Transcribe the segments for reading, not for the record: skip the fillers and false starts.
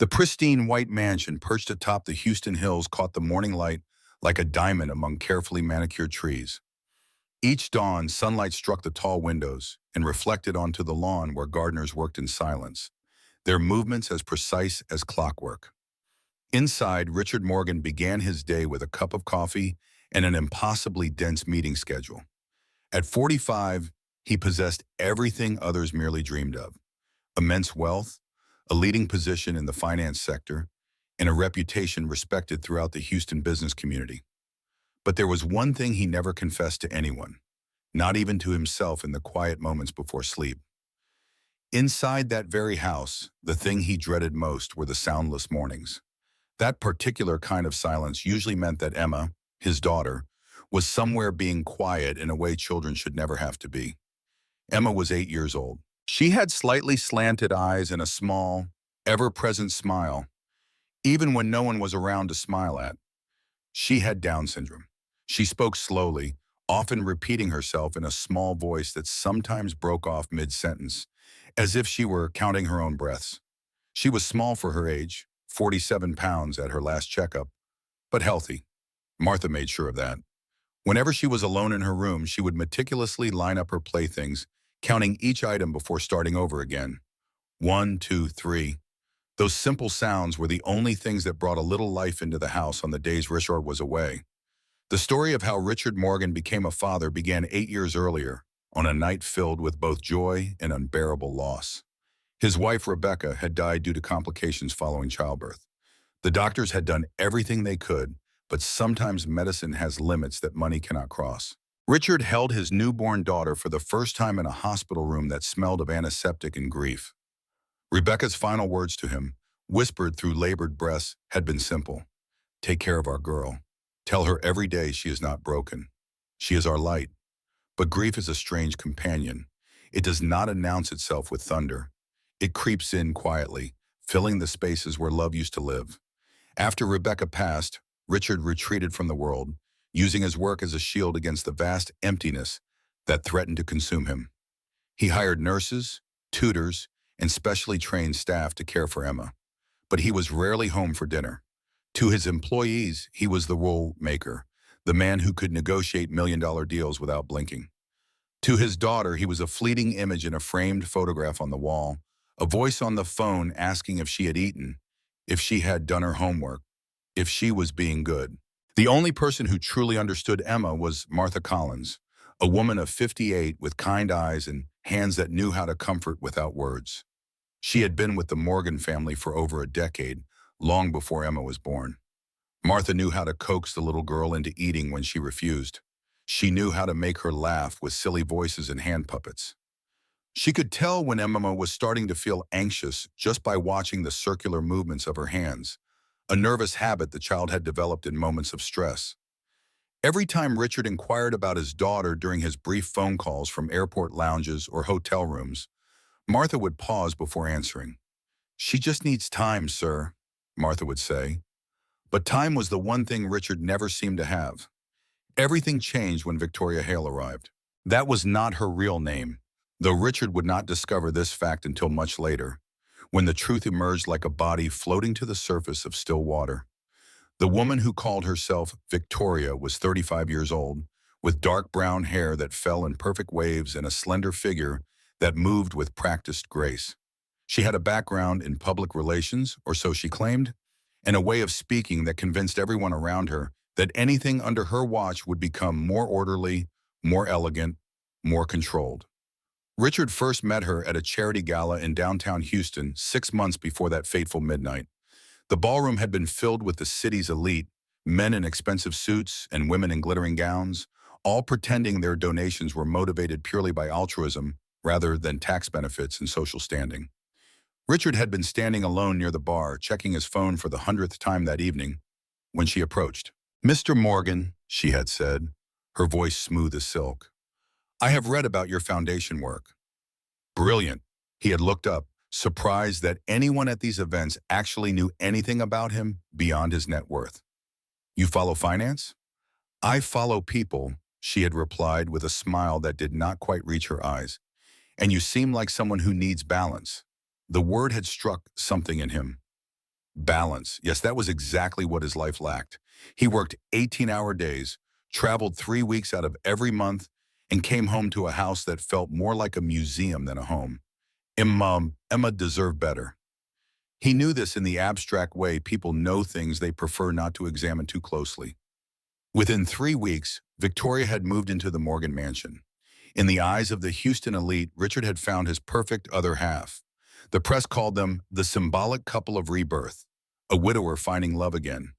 The pristine white mansion perched atop the Houston hills caught the morning light like a diamond among carefully manicured trees. Each dawn, sunlight struck the tall windows and reflected onto the lawn where gardeners worked in silence, their movements as precise as clockwork. Inside, Richard Morgan began his day with a cup of coffee and an impossibly dense meeting schedule. At 45, he possessed everything others merely dreamed of: immense wealth, a leading position in the finance sector, and a reputation respected throughout the Houston business community. But there was one thing he never confessed to anyone, not even to himself in the quiet moments before sleep. Inside that very house, the thing he dreaded most were the soundless mornings. That particular kind of silence usually meant that Emma, his daughter, was somewhere being quiet in a way children should never have to be. Emma was 8 years old. She had slightly slanted eyes and a small, ever-present smile, even when no one was around to smile at. She had Down syndrome. She spoke slowly, often repeating herself in a small voice that sometimes broke off mid-sentence, as if she were counting her own breaths. She was small for her age, 47 pounds at her last checkup, but healthy. Martha made sure of that. Whenever she was alone in her room, she would meticulously line up her playthings, counting each item before starting over again. 1, 2, 3. Those simple sounds were the only things that brought a little life into the house on the days Richard was away. The story of how Richard Morgan became a father began 8 years earlier, on a night filled with both joy and unbearable loss. His wife, Rebecca, had died due to complications following childbirth. The doctors had done everything they could, but sometimes medicine has limits that money cannot cross. Richard held his newborn daughter for the first time in a hospital room that smelled of antiseptic and grief. Rebecca's final words to him, whispered through labored breaths, had been simple. "Take care of our girl. Tell her every day she is not broken. She is our light." But grief is a strange companion. It does not announce itself with thunder. It creeps in quietly, filling the spaces where love used to live. After Rebecca passed, Richard retreated from the world, using his work as a shield against the vast emptiness that threatened to consume him. He hired nurses, tutors, and specially trained staff to care for Emma, but he was rarely home for dinner. To his employees, he was the rule maker, the man who could negotiate million-dollar deals without blinking. To his daughter, he was a fleeting image in a framed photograph on the wall, a voice on the phone asking if she had eaten, if she had done her homework, if she was being good. The only person who truly understood Emma was Martha Collins, a woman of 58 with kind eyes and hands that knew how to comfort without words. She had been with the Morgan family for over a decade, long before Emma was born. Martha knew how to coax the little girl into eating when she refused. She knew how to make her laugh with silly voices and hand puppets. She could tell when Emma was starting to feel anxious just by watching the circular movements of her hands, a nervous habit the child had developed in moments of stress. Every time Richard inquired about his daughter during his brief phone calls from airport lounges or hotel rooms, Martha would pause before answering. "She just needs time, sir," Martha would say. But time was the one thing Richard never seemed to have. Everything changed when Victoria Hale arrived. That was not her real name, though Richard would not discover this fact until much later, when the truth emerged like a body floating to the surface of still water. The woman who called herself Victoria was 35 years old, with dark brown hair that fell in perfect waves and a slender figure that moved with practiced grace. She had a background in public relations, or so she claimed, and a way of speaking that convinced everyone around her that anything under her watch would become more orderly, more elegant, more controlled. Richard first met her at a charity gala in downtown Houston 6 months before that fateful midnight. The ballroom had been filled with the city's elite, men in expensive suits and women in glittering gowns, all pretending their donations were motivated purely by altruism rather than tax benefits and social standing. Richard had been standing alone near the bar, checking his phone for the 100th time that evening, when she approached. "Mr. Morgan," she had said, her voice smooth as silk, "I have read about your foundation work." Brilliant. He had looked up, surprised that anyone at these events actually knew anything about him beyond his net worth. "You follow finance?" "I follow people," she had replied with a smile that did not quite reach her eyes. "And you seem like someone who needs balance." The word had struck something in him. Balance. Yes, that was exactly what his life lacked. He worked 18-hour days, traveled 3 weeks out of every month, and came home to a house that felt more like a museum than a home. Emma deserved better. He knew this in the abstract way people know things they prefer not to examine too closely. Within 3 weeks, Victoria had moved into the Morgan mansion. In the eyes of the Houston elite, Richard had found his perfect other half. The press called them the symbolic couple of rebirth, a widower finding love again,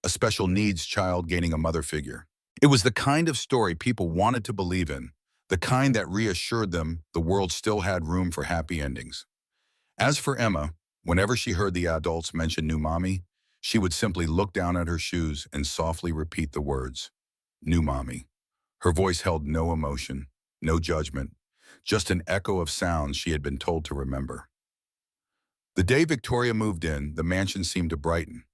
a special needs child gaining a mother figure. It was the kind of story people wanted to believe in, the kind that reassured them the world still had room for happy endings. As for Emma, whenever she heard the adults mention new mommy, she would simply look down at her shoes and softly repeat the words, new mommy. Her voice held no emotion, no judgment, just an echo of sounds she had been told to remember. The day Victoria moved in, the mansion seemed to brighten.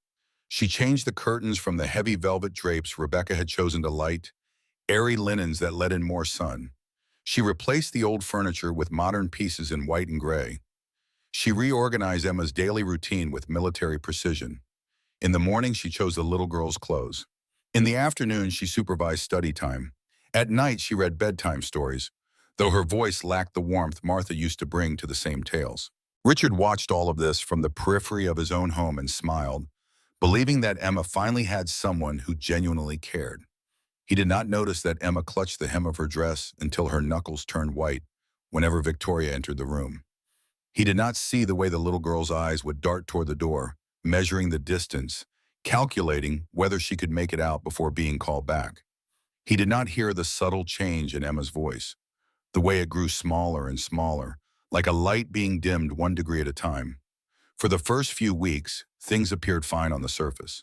She changed the curtains from the heavy velvet drapes Rebecca had chosen to light, airy linens that let in more sun. She replaced the old furniture with modern pieces in white and gray. She reorganized Emma's daily routine with military precision. In the morning, she chose the little girl's clothes. In the afternoon, she supervised study time. At night, she read bedtime stories, though her voice lacked the warmth Martha used to bring to the same tales. Richard watched all of this from the periphery of his own home and smiled, believing that Emma finally had someone who genuinely cared. He did not notice that Emma clutched the hem of her dress until her knuckles turned white whenever Victoria entered the room. He did not see the way the little girl's eyes would dart toward the door, measuring the distance, calculating whether she could make it out before being called back. He did not hear the subtle change in Emma's voice, the way it grew smaller and smaller, like a light being dimmed 1 degree at a time. For the first few weeks, things appeared fine on the surface.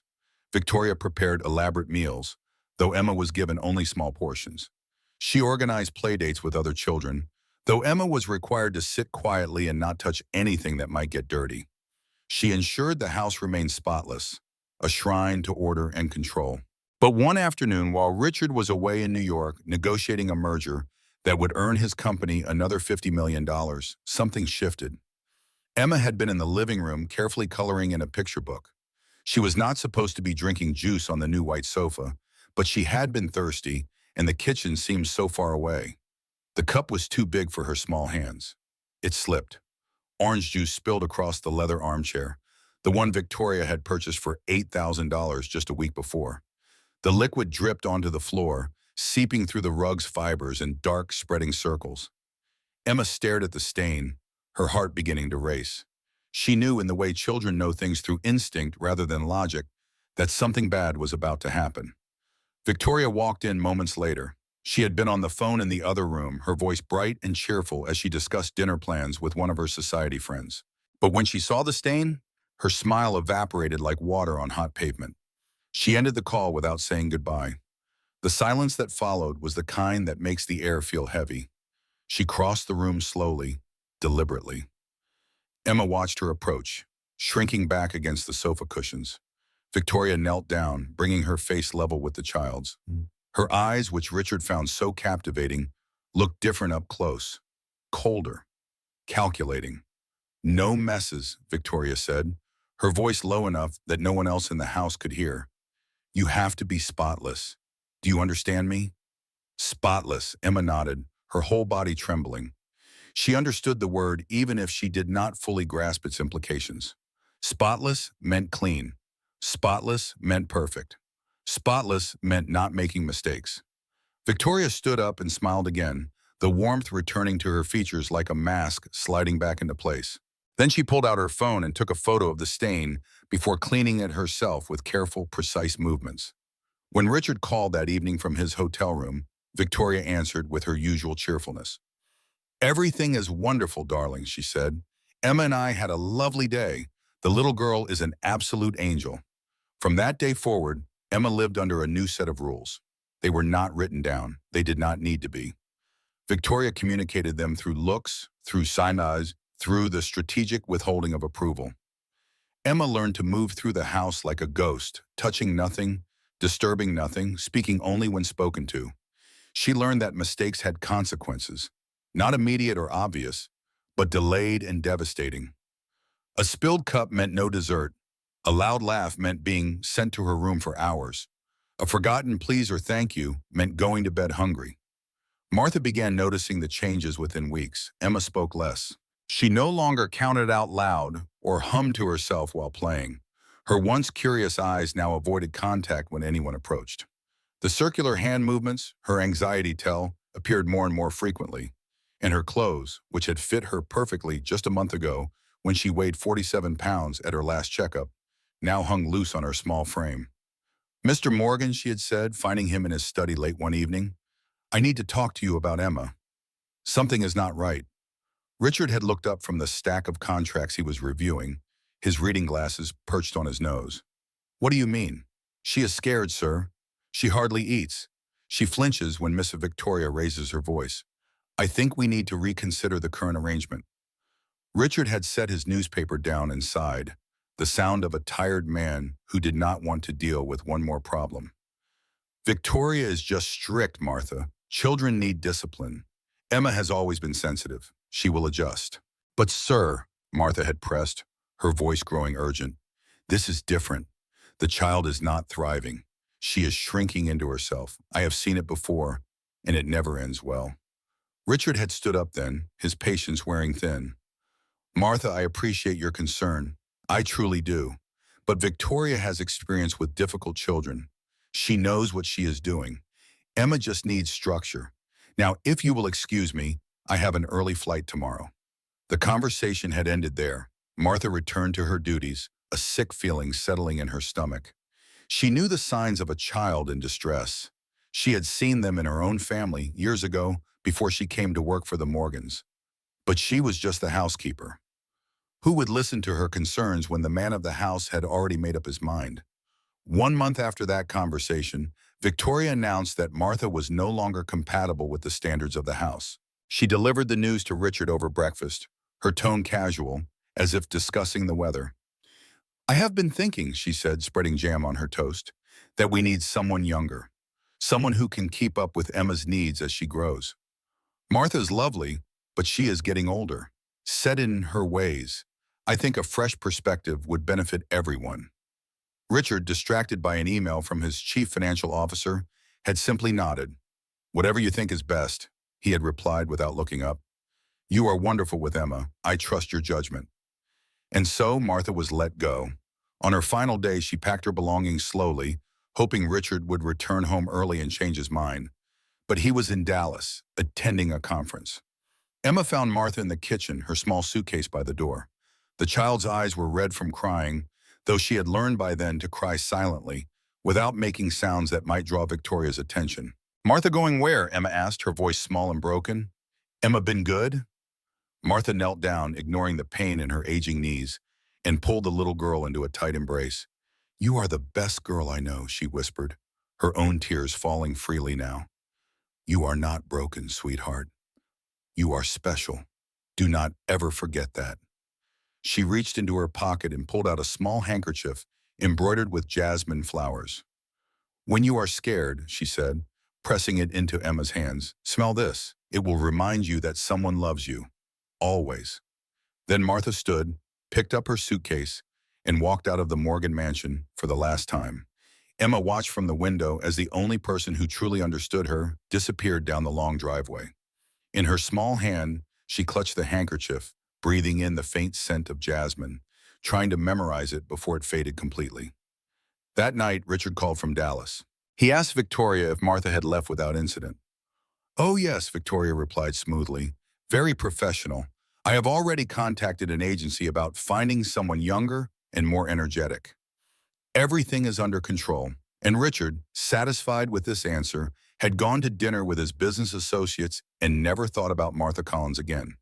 Victoria prepared elaborate meals, though Emma was given only small portions. She organized playdates with other children, though Emma was required to sit quietly and not touch anything that might get dirty. She ensured the house remained spotless, a shrine to order and control. But one afternoon, while Richard was away in New York negotiating a merger that would earn his company another $50 million, something shifted. Emma had been in the living room carefully coloring in a picture book. She was not supposed to be drinking juice on the new white sofa, but she had been thirsty, and the kitchen seemed so far away. The cup was too big for her small hands. It slipped. Orange juice spilled across the leather armchair, the one Victoria had purchased for $8,000 just a week before. The liquid dripped onto the floor, seeping through the rug's fibers in dark, spreading circles. Emma stared at the stain, her heart beginning to race. She knew, in the way children know things through instinct rather than logic, that something bad was about to happen. Victoria walked in moments later. She had been on the phone in the other room, her voice bright and cheerful as she discussed dinner plans with one of her society friends. But when she saw the stain, her smile evaporated like water on hot pavement. She ended the call without saying goodbye. The silence that followed was the kind that makes the air feel heavy. She crossed the room slowly, deliberately. Emma watched her approach, shrinking back against the sofa cushions. Victoria knelt down, bringing her face level with the child's. Her eyes, which Richard found so captivating, looked different up close. Colder, calculating. No messes, Victoria said, her voice low enough that no one else in the house could hear. You have to be spotless. Do you understand me? Spotless, Emma nodded, her whole body trembling. She understood the word even if she did not fully grasp its implications. Spotless meant clean. Spotless meant perfect. Spotless meant not making mistakes. Victoria stood up and smiled again, the warmth returning to her features like a mask sliding back into place. Then she pulled out her phone and took a photo of the stain before cleaning it herself with careful, precise movements. When Richard called that evening from his hotel room, Victoria answered with her usual cheerfulness. Everything is wonderful, darling, she said. Emma and I had a lovely day. The little girl is an absolute angel. From that day forward, Emma lived under a new set of rules. They were not written down. They did not need to be. Victoria communicated them through looks, through signs, through the strategic withholding of approval. Emma learned to move through the house like a ghost, touching nothing, disturbing nothing, speaking only when spoken to. She learned that mistakes had consequences, not immediate or obvious, but delayed and devastating. A spilled cup meant no dessert. A loud laugh meant being sent to her room for hours. A forgotten please or thank you meant going to bed hungry. Martha began noticing the changes within weeks. Emma spoke less. She no longer counted out loud or hummed to herself while playing. Her once curious eyes now avoided contact when anyone approached. The circular hand movements, her anxiety tell, appeared more and more frequently. And her clothes, which had fit her perfectly just a month ago when she weighed 47 pounds at her last checkup, now hung loose on her small frame. "Mr. Morgan," she had said, finding him in his study late one evening, "I need to talk to you about Emma. Something is not right." Richard had looked up from the stack of contracts he was reviewing, his reading glasses perched on his nose. "What do you mean?" "She is scared, sir. She hardly eats. She flinches when Miss Victoria raises her voice. I think we need to reconsider the current arrangement." Richard had set his newspaper down and sighed, the sound of a tired man who did not want to deal with one more problem. "Victoria is just strict, Martha. Children need discipline. Emma has always been sensitive. She will adjust." "But sir," Martha had pressed, her voice growing urgent, "this is different. The child is not thriving. She is shrinking into herself. I have seen it before, and it never ends well." Richard had stood up then, his patience wearing thin. "Martha, I appreciate your concern. I truly do. But Victoria has experience with difficult children. She knows what she is doing. Emma just needs structure. Now, if you will excuse me, I have an early flight tomorrow." The conversation had ended there. Martha returned to her duties, a sick feeling settling in her stomach. She knew the signs of a child in distress. She had seen them in her own family years ago before she came to work for the Morgans. But she was just the housekeeper. Who would listen to her concerns when the man of the house had already made up his mind? 1 month after that conversation, Victoria announced that Martha was no longer compatible with the standards of the house. She delivered the news to Richard over breakfast, her tone casual, as if discussing the weather. "I have been thinking," she said, spreading jam on her toast, "that we need someone younger. Someone who can keep up with Emma's needs as she grows. Martha's lovely, but she is getting older, set in her ways. I think a fresh perspective would benefit everyone." Richard, distracted by an email from his chief financial officer, had simply nodded. "Whatever you think is best," he had replied without looking up. "You are wonderful with Emma. I trust your judgment." And so Martha was let go. On her final day, she packed her belongings slowly, hoping Richard would return home early and change his mind. But he was in Dallas, attending a conference. Emma found Martha in the kitchen, her small suitcase by the door. The child's eyes were red from crying, though she had learned by then to cry silently, without making sounds that might draw Victoria's attention. "Martha going where?" Emma asked, her voice small and broken. "Emma been good?" Martha knelt down, ignoring the pain in her aging knees, and pulled the little girl into a tight embrace. "You are the best girl I know," she whispered, her own tears falling freely now. "You are not broken, sweetheart. You are special. Do not ever forget that." She reached into her pocket and pulled out a small handkerchief embroidered with jasmine flowers. "When you are scared," she said, pressing it into Emma's hands, "smell this. It will remind you that someone loves you. Always." Then Martha stood, picked up her suitcase, and walked out of the Morgan mansion for the last time. Emma watched from the window as the only person who truly understood her disappeared down the long driveway. In her small hand, she clutched the handkerchief, breathing in the faint scent of jasmine, trying to memorize it before it faded completely. That night, Richard called from Dallas. He asked Victoria if Martha had left without incident. "Oh yes," Victoria replied smoothly. "Very professional. I have already contacted an agency about finding someone younger and more energetic. Everything is under control." And Richard, satisfied with this answer, had gone to dinner with his business associates and never thought about Martha Collins again.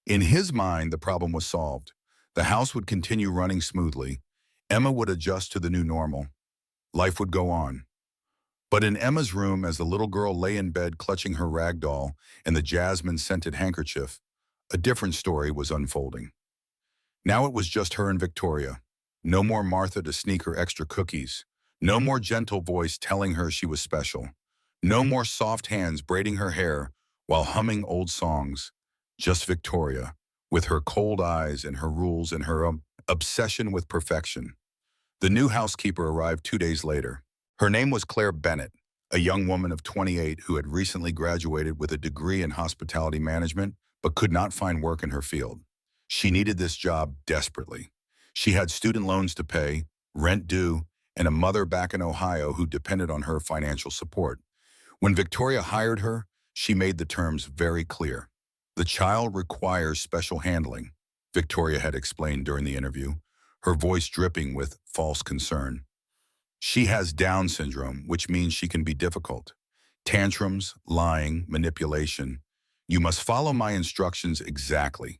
In his mind, the problem was solved. The house would continue running smoothly. Emma would adjust to the new normal. Life would go on. But in Emma's room, as the little girl lay in bed clutching her rag doll and the jasmine-scented handkerchief, a different story was unfolding. Now it was just her and Victoria. No more Martha to sneak her extra cookies. No more gentle voice telling her she was special. No more soft hands braiding her hair while humming old songs. Just Victoria, with her cold eyes and her rules and her obsession with perfection. The new housekeeper arrived 2 days later. Her name was Claire Bennett, a young woman of 28 who had recently graduated with a degree in hospitality management but could not find work in her field. She needed this job desperately. She had student loans to pay, rent due, and a mother back in Ohio who depended on her financial support. When Victoria hired her, she made the terms very clear. The child requires special handling, Victoria had explained during the interview, her voice dripping with false concern. She has Down syndrome, which means she can be difficult. Tantrums, lying, manipulation. You must follow my instructions exactly.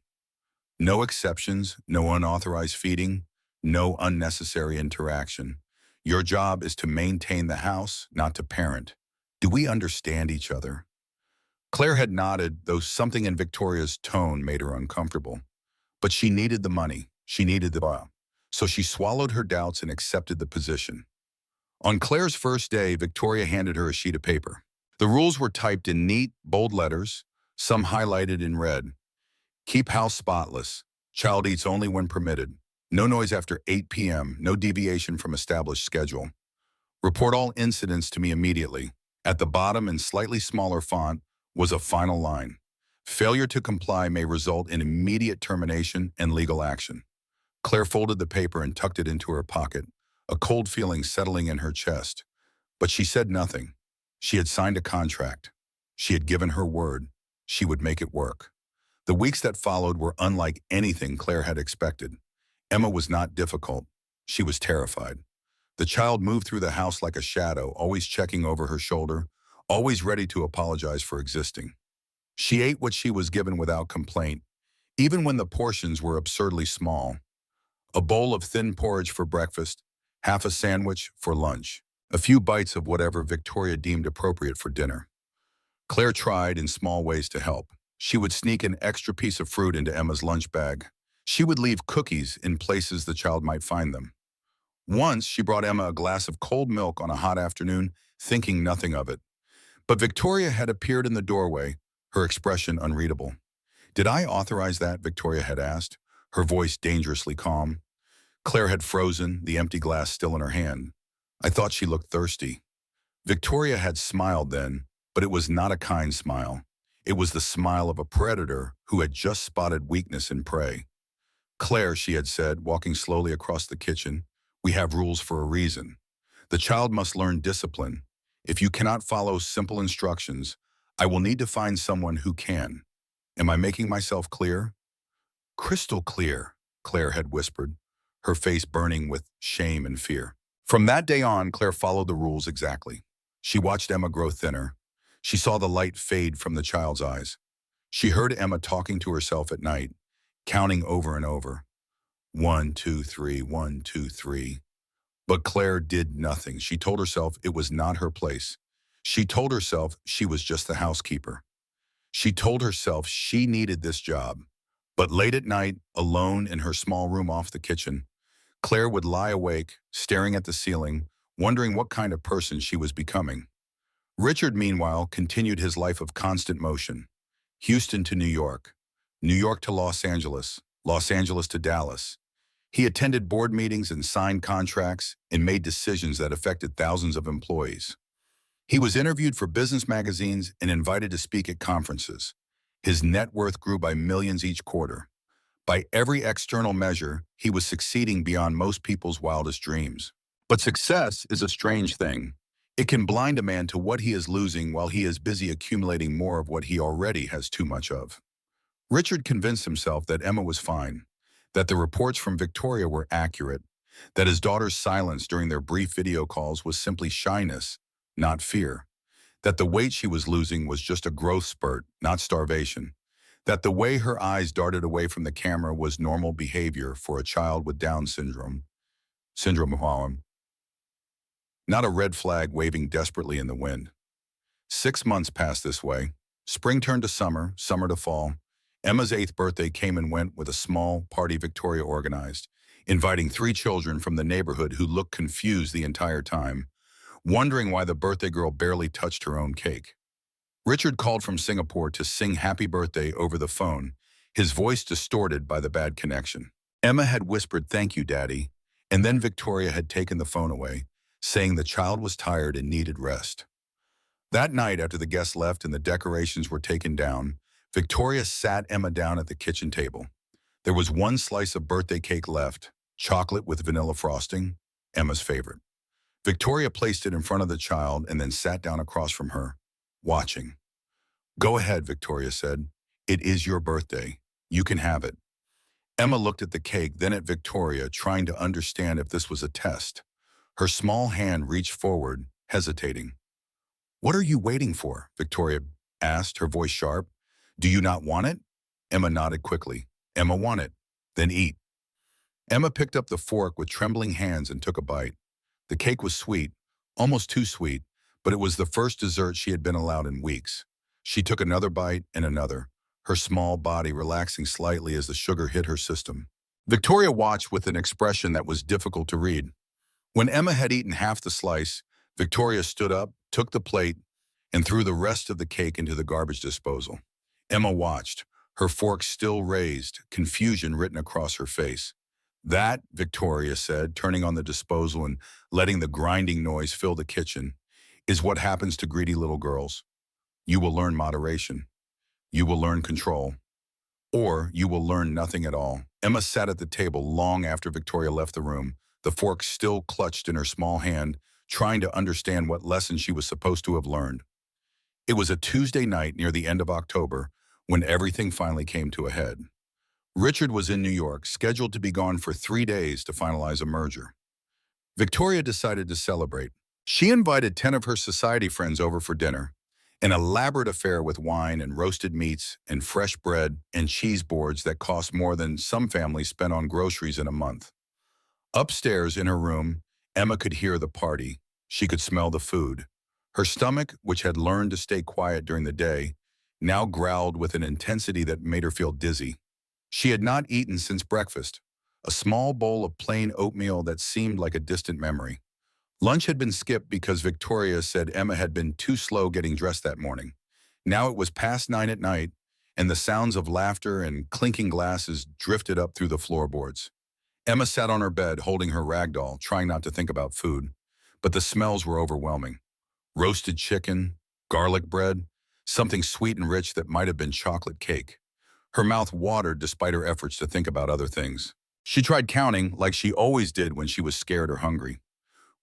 No exceptions, no unauthorized feeding, no unnecessary interaction. Your job is to maintain the house, not to parent. Do we understand each other? Claire had nodded, though something in Victoria's tone made her uncomfortable. But she needed the money. She needed the job. So she swallowed her doubts and accepted the position. On Claire's first day, Victoria handed her a sheet of paper. The rules were typed in neat, bold letters, some highlighted in red. Keep house spotless. Child eats only when permitted. No noise after 8 p.m., no deviation from established schedule. Report all incidents to me immediately. At the bottom, in slightly smaller font, was a final line. Failure to comply may result in immediate termination and legal action. Claire folded the paper and tucked it into her pocket, a cold feeling settling in her chest. But she said nothing. She had signed a contract. She had given her word. She would make it work. The weeks that followed were unlike anything Claire had expected. Emma was not difficult. She was terrified. The child moved through the house like a shadow, always checking over her shoulder, always ready to apologize for existing. She ate what she was given without complaint, even when the portions were absurdly small. A bowl of thin porridge for breakfast, half a sandwich for lunch, a few bites of whatever Victoria deemed appropriate for dinner. Claire tried in small ways to help. She would sneak an extra piece of fruit into Emma's lunch bag. She would leave cookies in places the child might find them. Once, she brought Emma a glass of cold milk on a hot afternoon, thinking nothing of it. But Victoria had appeared in the doorway, her expression unreadable. "Did I authorize that?" Victoria had asked, her voice dangerously calm. Claire had frozen, the empty glass still in her hand. "I thought she looked thirsty." Victoria had smiled then, but it was not a kind smile. It was the smile of a predator who had just spotted weakness in prey. "Claire," she had said, walking slowly across the kitchen, "we have rules for a reason. The child must learn discipline. If you cannot follow simple instructions, I will need to find someone who can. Am I making myself clear?" "Crystal clear," Claire had whispered, her face burning with shame and fear. From that day on, Claire followed the rules exactly. She watched Emma grow thinner. She saw the light fade from the child's eyes. She heard Emma talking to herself at night, counting over and over. 1, 2, 3, 1, 2, 3. But Claire did nothing. She told herself it was not her place. She told herself she was just the housekeeper. She told herself she needed this job. But late at night, alone in her small room off the kitchen, Claire would lie awake, staring at the ceiling, wondering what kind of person she was becoming. Richard, meanwhile, continued his life of constant motion. Houston to New York to Los Angeles to Dallas. He attended board meetings and signed contracts and made decisions that affected thousands of employees. He was interviewed for business magazines and invited to speak at conferences. His net worth grew by millions each quarter. By every external measure, he was succeeding beyond most people's wildest dreams. But success is a strange thing. It can blind a man to what he is losing while he is busy accumulating more of what he already has too much of. Richard convinced himself that Emma was fine, that the reports from Victoria were accurate, that his daughter's silence during their brief video calls was simply shyness, not fear, that the weight she was losing was just a growth spurt, not starvation, that the way her eyes darted away from the camera was normal behavior for a child with Down syndrome, not a red flag waving desperately in the wind. 6 months passed this way. Spring turned to summer, summer to fall. Emma's 8th birthday came and went with a small party Victoria organized, inviting 3 children from the neighborhood who looked confused the entire time, wondering why the birthday girl barely touched her own cake. Richard called from Singapore to sing happy birthday over the phone, his voice distorted by the bad connection. Emma had whispered, "Thank you, Daddy," And then Victoria had taken the phone away, saying the child was tired and needed rest. That night, after the guests left and the decorations were taken down, Victoria sat Emma down at the kitchen table. There was one slice of birthday cake left, chocolate with vanilla frosting, Emma's favorite. Victoria placed it in front of the child and then sat down across from her, watching. "Go ahead," Victoria said. "It is your birthday. You can have it." Emma looked at the cake, then at Victoria, trying to understand if this was a test. Her small hand reached forward, hesitating. "What are you waiting for?" Victoria asked, her voice sharp. "Do you not want it?" Emma nodded quickly. "Emma want it. Then eat." Emma picked up the fork with trembling hands and took a bite. The cake was sweet, almost too sweet, but it was the first dessert she had been allowed in weeks. She took another bite and another, her small body relaxing slightly as the sugar hit her system. Victoria watched with an expression that was difficult to read. When Emma had eaten half the slice, Victoria stood up, took the plate, and threw the rest of the cake into the garbage disposal. Emma watched, her fork still raised, confusion written across her face. "That," Victoria said, turning on the disposal and letting the grinding noise fill the kitchen, "is what happens to greedy little girls. You will learn moderation. You will learn control. Or you will learn nothing at all." Emma sat at the table long after Victoria left the room, the fork still clutched in her small hand, trying to understand what lesson she was supposed to have learned. It was a Tuesday night near the end of October when everything finally came to a head. Richard was in New York, scheduled to be gone for 3 days to finalize a merger. Victoria decided to celebrate. She invited 10 of her society friends over for dinner, an elaborate affair with wine and roasted meats and fresh bread and cheese boards that cost more than some families spent on groceries in a month. Upstairs in her room, Emma could hear the party. She could smell the food. Her stomach, which had learned to stay quiet during the day, now growled with an intensity that made her feel dizzy. She had not eaten since breakfast, a small bowl of plain oatmeal that seemed like a distant memory. Lunch had been skipped because Victoria said Emma had been too slow getting dressed that morning. Now it was past 9 at night, and the sounds of laughter and clinking glasses drifted up through the floorboards. Emma sat on her bed, holding her rag doll, trying not to think about food. But the smells were overwhelming. Roasted chicken, garlic bread, something sweet and rich that might have been chocolate cake. Her mouth watered despite her efforts to think about other things. She tried counting like she always did when she was scared or hungry.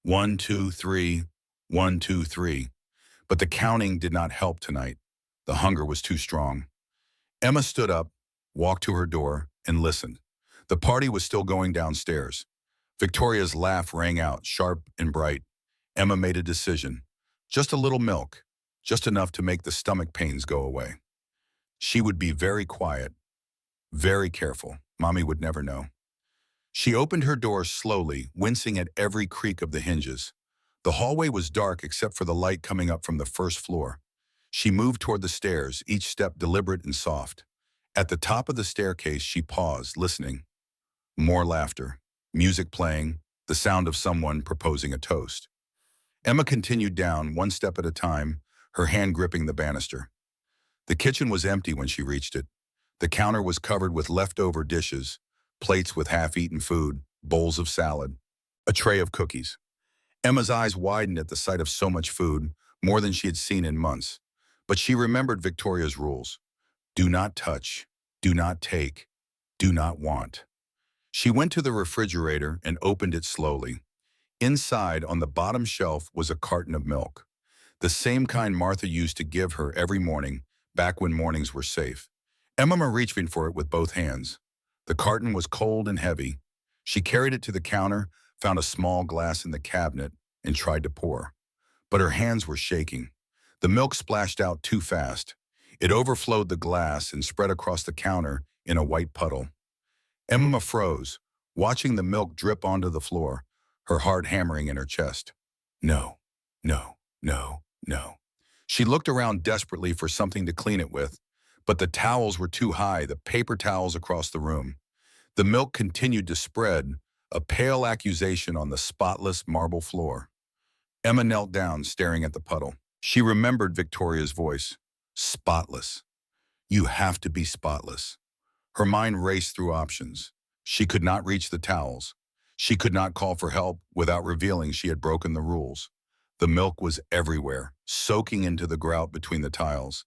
1, 2, 3, 1, 2, 3. But the counting did not help tonight. The hunger was too strong. Emma stood up, walked to her door, and listened. The party was still going downstairs. Victoria's laugh rang out, sharp and bright. Emma made a decision. Just a little milk, just enough to make the stomach pains go away. She would be very quiet, very careful. Mommy would never know. She opened her door slowly, wincing at every creak of the hinges. The hallway was dark except for the light coming up from the first floor. She moved toward the stairs, each step deliberate and soft. At the top of the staircase, she paused, listening. More laughter, music playing, the sound of someone proposing a toast. Emma continued down, one step at a time, her hand gripping the banister. The kitchen was empty when she reached it. The counter was covered with leftover dishes, plates with half-eaten food, bowls of salad, a tray of cookies. Emma's eyes widened at the sight of so much food, more than she had seen in months. But she remembered Victoria's rules. Do not touch, do not take, do not want. She went to the refrigerator and opened it slowly. Inside, on the bottom shelf, was a carton of milk. The same kind Martha used to give her every morning, back when mornings were safe. Emma reached for it with both hands. The carton was cold and heavy. She carried it to the counter, found a small glass in the cabinet, and tried to pour. But her hands were shaking. The milk splashed out too fast. It overflowed the glass and spread across the counter in a white puddle. Emma froze, watching the milk drip onto the floor, her heart hammering in her chest. No, no, no, no. She looked around desperately for something to clean it with, but the towels were too high, the paper towels across the room. The milk continued to spread, a pale accusation on the spotless marble floor. Emma knelt down, staring at the puddle. She remembered Victoria's voice. Spotless. You have to be spotless. Her mind raced through options. She could not reach the towels. She could not call for help without revealing she had broken the rules. The milk was everywhere, soaking into the grout between the tiles.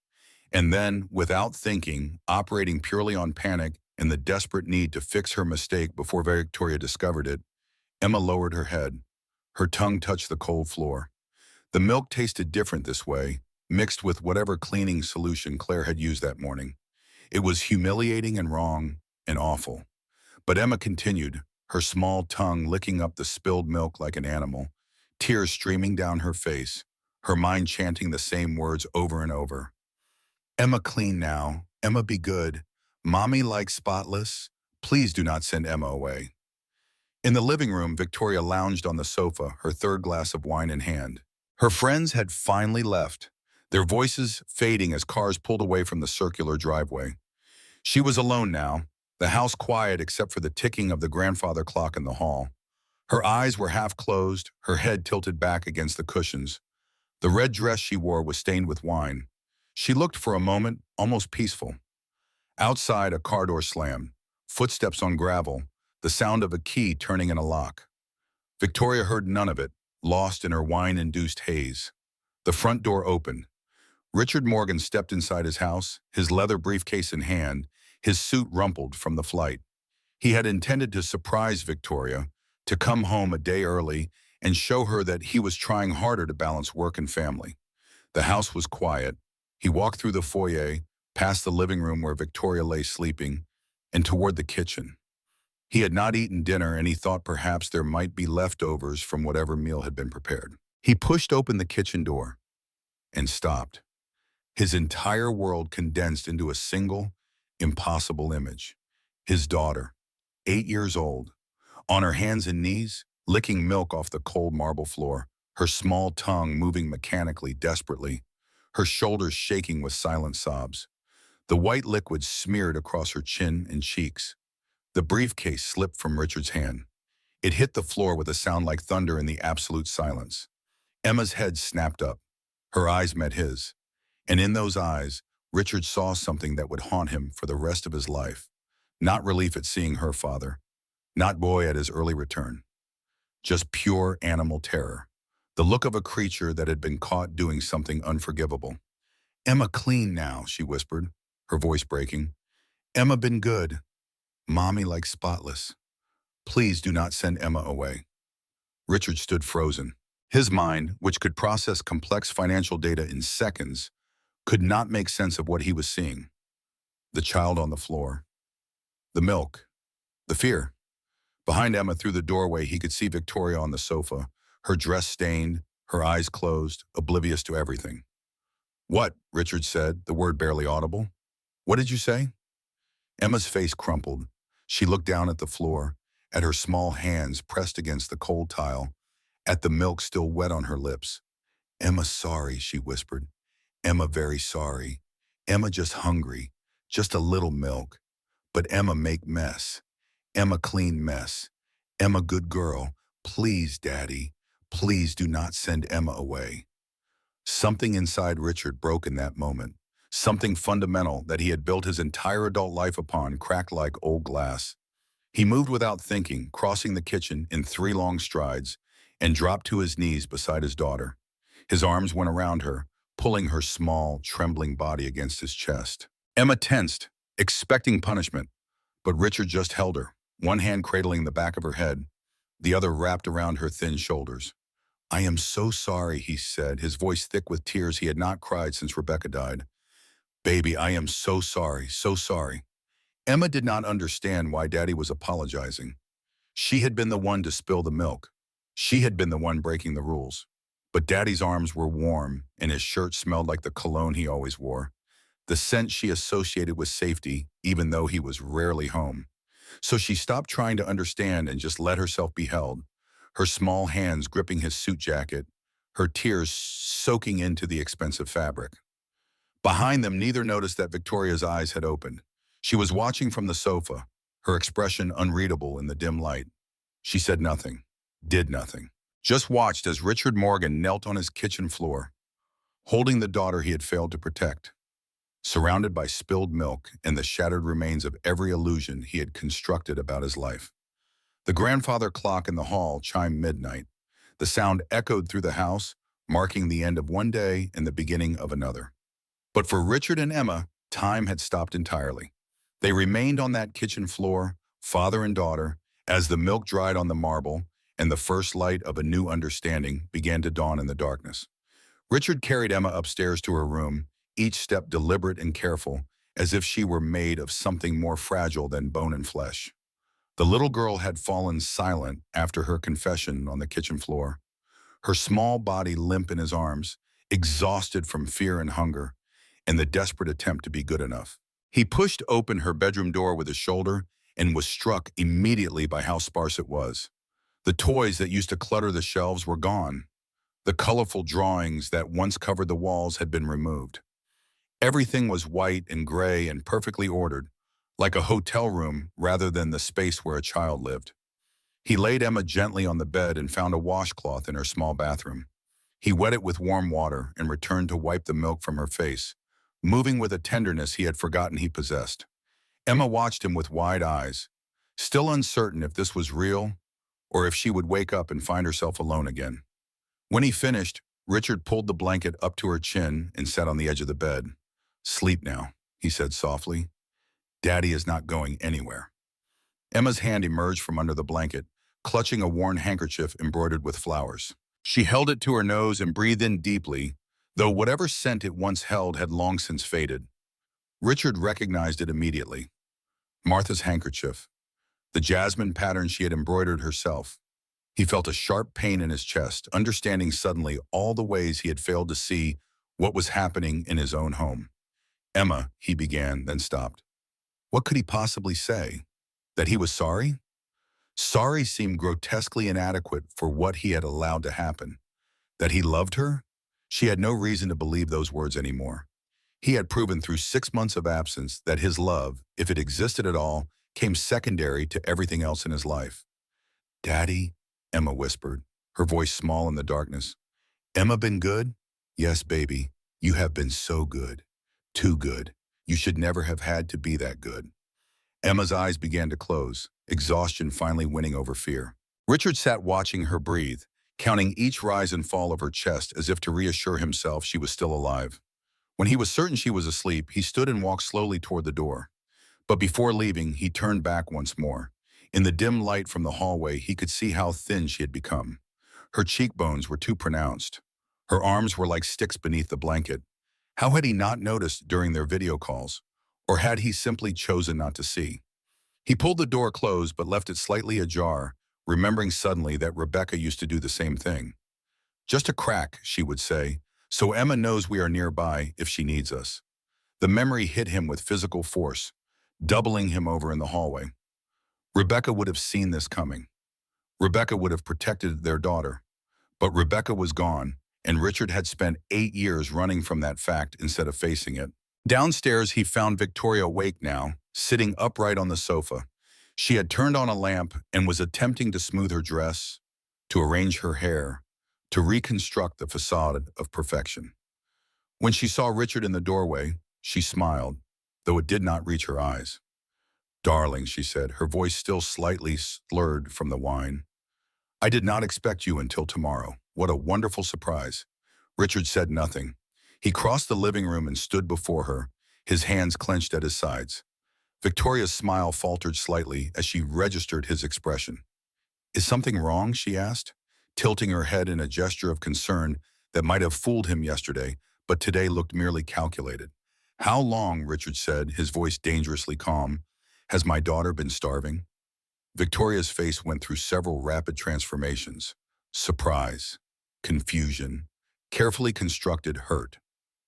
And then, without thinking, operating purely on panic and the desperate need to fix her mistake before Victoria discovered it, Emma lowered her head. Her tongue touched the cold floor. The milk tasted different this way, mixed with whatever cleaning solution Claire had used that morning. It was humiliating and wrong and awful. But Emma continued, her small tongue licking up the spilled milk like an animal, tears streaming down her face, her mind chanting the same words over and over. Emma clean now. Emma be good. Mommy like spotless. Please do not send Emma away. In the living room, Victoria lounged on the sofa, her third glass of wine in hand. Her friends had finally left, their voices fading as cars pulled away from the circular driveway. She was alone now, the house quiet except for the ticking of the grandfather clock in the hall. Her eyes were half closed, her head tilted back against the cushions. The red dress she wore was stained with wine. She looked for a moment, almost peaceful. Outside, a car door slammed, footsteps on gravel, the sound of a key turning in a lock. Victoria heard none of it, lost in her wine-induced haze. The front door opened. Richard Morgan stepped inside his house, his leather briefcase in hand, his suit rumpled from the flight. He had intended to surprise Victoria, to come home a day early and show her that he was trying harder to balance work and family. The house was quiet. He walked through the foyer, past the living room where Victoria lay sleeping, and toward the kitchen. He had not eaten dinner and he thought perhaps there might be leftovers from whatever meal had been prepared. He pushed open the kitchen door and stopped. His entire world condensed into a single, impossible image. His daughter, 8 years old, on her hands and knees, licking milk off the cold marble floor, her small tongue moving mechanically, desperately, her shoulders shaking with silent sobs. The white liquid smeared across her chin and cheeks. The briefcase slipped from Richard's hand. It hit the floor with a sound like thunder in the absolute silence. Emma's head snapped up. Her eyes met his. And in those eyes, Richard saw something that would haunt him for the rest of his life. Not relief at seeing her father. Not joy at his early return. Just pure animal terror. The look of a creature that had been caught doing something unforgivable. Emma clean now, she whispered, her voice breaking. Emma been good. Mommy like spotless. Please do not send Emma away. Richard stood frozen. His mind, which could process complex financial data in seconds, could not make sense of what he was seeing. The child on the floor. The milk. The fear. Behind Emma through the doorway, he could see Victoria on the sofa, her dress stained, her eyes closed, oblivious to everything. What? Richard said, the word barely audible. What did you say? Emma's face crumpled. She looked down at the floor, at her small hands pressed against the cold tile, at the milk still wet on her lips. Emma sorry, she whispered. Emma very sorry. Emma just hungry. Just a little milk. But Emma make mess. Emma clean mess. Emma good girl. Please, Daddy. Please do not send Emma away. Something inside Richard broke in that moment. Something fundamental that he had built his entire adult life upon cracked like old glass. He moved without thinking, crossing the kitchen in 3 long strides, and dropped to his knees beside his daughter. His arms went around her, pulling her small, trembling body against his chest. Emma tensed, expecting punishment, but Richard just held her, one hand cradling the back of her head, the other wrapped around her thin shoulders. I am so sorry, he said, his voice thick with tears he had not cried since Rebecca died. Baby, I am so sorry, so sorry. Emma did not understand why Daddy was apologizing. She had been the one to spill the milk. She had been the one breaking the rules. But Daddy's arms were warm, and his shirt smelled like the cologne he always wore, the scent she associated with safety, even though he was rarely home. So she stopped trying to understand and just let herself be held, her small hands gripping his suit jacket, her tears soaking into the expensive fabric. Behind them, neither noticed that Victoria's eyes had opened. She was watching from the sofa, her expression unreadable in the dim light. She said nothing, did nothing, just watched as Richard Morgan knelt on his kitchen floor, holding the daughter he had failed to protect, surrounded by spilled milk and the shattered remains of every illusion he had constructed about his life. The grandfather clock in the hall chimed midnight. The sound echoed through the house, marking the end of one day and the beginning of another. But for Richard and Emma, time had stopped entirely. They remained on that kitchen floor, father and daughter, as the milk dried on the marble and the first light of a new understanding began to dawn in the darkness. Richard carried Emma upstairs to her room, each step deliberate and careful, as if she were made of something more fragile than bone and flesh. The little girl had fallen silent after her confession on the kitchen floor, her small body limp in his arms, exhausted from fear and hunger, and the desperate attempt to be good enough. He pushed open her bedroom door with his shoulder and was struck immediately by how sparse it was. The toys that used to clutter the shelves were gone. The colorful drawings that once covered the walls had been removed. Everything was white and gray and perfectly ordered, like a hotel room rather than the space where a child lived. He laid Emma gently on the bed and found a washcloth in her small bathroom. He wet it with warm water and returned to wipe the milk from her face, moving with a tenderness he had forgotten he possessed. Emma watched him with wide eyes, still uncertain if this was real or if she would wake up and find herself alone again. When he finished, Richard pulled the blanket up to her chin and sat on the edge of the bed. "Sleep now," he said softly. "Daddy is not going anywhere." Emma's hand emerged from under the blanket, clutching a worn handkerchief embroidered with flowers. She held it to her nose and breathed in deeply, though whatever scent it once held had long since faded. Richard recognized it immediately. Martha's handkerchief, the jasmine pattern she had embroidered herself. He felt a sharp pain in his chest, understanding suddenly all the ways he had failed to see what was happening in his own home. "Emma," he began, then stopped. What could he possibly say? That he was sorry? Sorry seemed grotesquely inadequate for what he had allowed to happen. That he loved her? She had no reason to believe those words anymore. He had proven through 6 months of absence that his love, if it existed at all, came secondary to everything else in his life. "Daddy," Emma whispered, her voice small in the darkness. "Emma been good?" "Yes, baby. You have been so good. Too good. You should never have had to be that good." Emma's eyes began to close, exhaustion finally winning over fear. Richard sat watching her breathe, counting each rise and fall of her chest as if to reassure himself she was still alive. When he was certain she was asleep, he stood and walked slowly toward the door. But before leaving, he turned back once more. In the dim light from the hallway, he could see how thin she had become. Her cheekbones were too pronounced. Her arms were like sticks beneath the blanket. How had he not noticed during their video calls? Or had he simply chosen not to see? He pulled the door closed but left it slightly ajar, remembering suddenly that Rebecca used to do the same thing. "Just a crack," she would say, "so Emma knows we are nearby if she needs us." The memory hit him with physical force, doubling him over in the hallway. Rebecca would have seen this coming. Rebecca would have protected their daughter. But Rebecca was gone, and Richard had spent 8 years running from that fact instead of facing it. Downstairs, he found Victoria awake now, sitting upright on the sofa. She had turned on a lamp and was attempting to smooth her dress, to arrange her hair, to reconstruct the facade of perfection. When she saw Richard in the doorway, she smiled, though it did not reach her eyes. "Darling," she said, her voice still slightly slurred from the wine. "I did not expect you until tomorrow. What a wonderful surprise." Richard said nothing. He crossed the living room and stood before her, his hands clenched at his sides. Victoria's smile faltered slightly as she registered his expression. "Is something wrong?" she asked, tilting her head in a gesture of concern that might have fooled him yesterday, but today looked merely calculated. "How long," Richard said, his voice dangerously calm, "has my daughter been starving?" Victoria's face went through several rapid transformations. Surprise, confusion, carefully constructed hurt.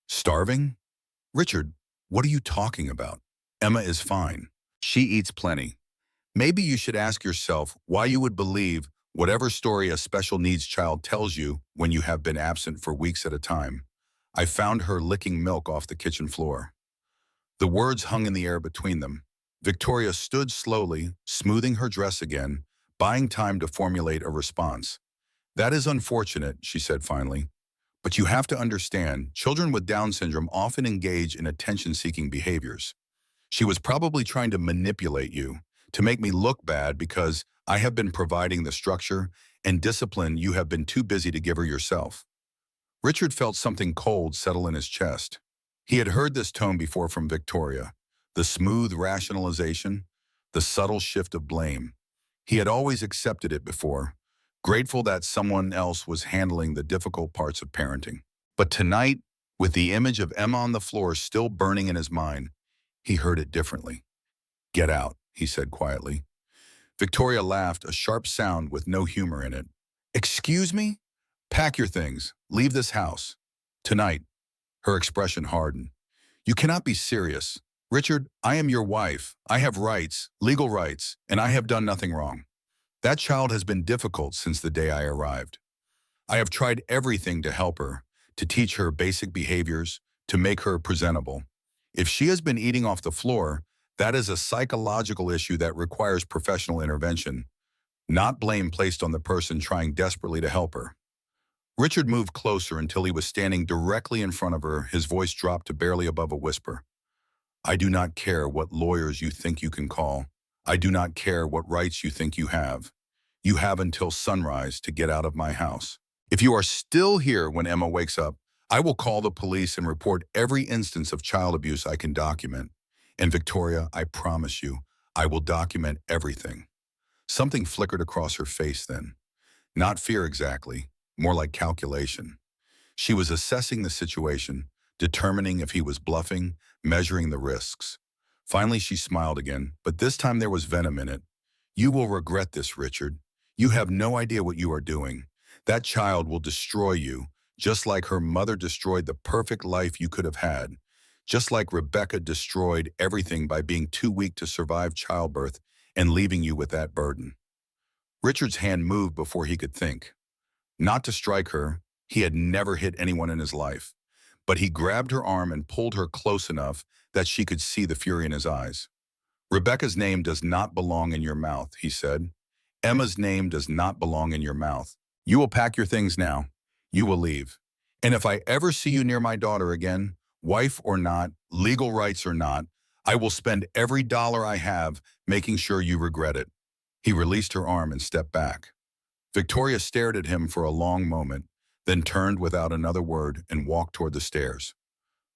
"Starving? Richard, what are you talking about? Emma is fine. She eats plenty. Maybe you should ask yourself why you would believe whatever story a special needs child tells you when you have been absent for weeks at a time. I found her licking milk off the kitchen floor." The words hung in the air between them. Victoria stood slowly, smoothing her dress again, buying time to formulate a response. "That is unfortunate," she said finally. "But you have to understand, children with Down syndrome often engage in attention-seeking behaviors. She was probably trying to manipulate you, To make me look bad because I have been providing the structure and discipline you have been too busy to give her yourself. Richard felt something cold settle in his chest. He had heard this tone before from Victoria, the smooth rationalization, the subtle shift of blame. He had always accepted it before, grateful that someone else was handling the difficult parts of parenting. But tonight, with the image of Emma on the floor still burning in his mind, he heard it differently. "Get out," he said quietly. Victoria laughed, a sharp sound with no humor in it. "Excuse me? Pack your things. Leave this house. Tonight." Her expression hardened. "You cannot be serious. Richard, I am your wife. I have rights, legal rights, and I have done nothing wrong. That child has been difficult since the day I arrived. I have tried everything to help her, to teach her basic behaviors, to make her presentable. If she has been eating off the floor, that is a psychological issue that requires professional intervention, not blame placed on the person trying desperately to help her." Richard moved closer until he was standing directly in front of her, his voice dropped to barely above a whisper. "I do not care what lawyers you think you can call. I do not care what rights you think you have. You have until sunrise to get out of my house. If you are still here when Emma wakes up, I will call the police and report every instance of child abuse I can document. And Victoria, I promise you, I will document everything." Something flickered across her face then. Not fear exactly, more like calculation. She was assessing the situation, determining if he was bluffing, measuring the risks. Finally, she smiled again, but this time there was venom in it. "You will regret this, Richard. You have no idea what you are doing. That child will destroy you, just like her mother destroyed the perfect life you could have had. Just like Rebecca destroyed everything by being too weak to survive childbirth and leaving you with that burden." Richard's hand moved before he could think. Not to strike her, he had never hit anyone in his life. But he grabbed her arm and pulled her close enough that she could see the fury in his eyes. "Rebecca's name does not belong in your mouth," he said. "Emma's name does not belong in your mouth. You will pack your things now. You will leave. And if I ever see you near my daughter again, wife or not, legal rights or not, I will spend every dollar I have making sure you regret it." He released her arm and stepped back. Victoria stared at him for a long moment, then turned without another word and walked toward the stairs.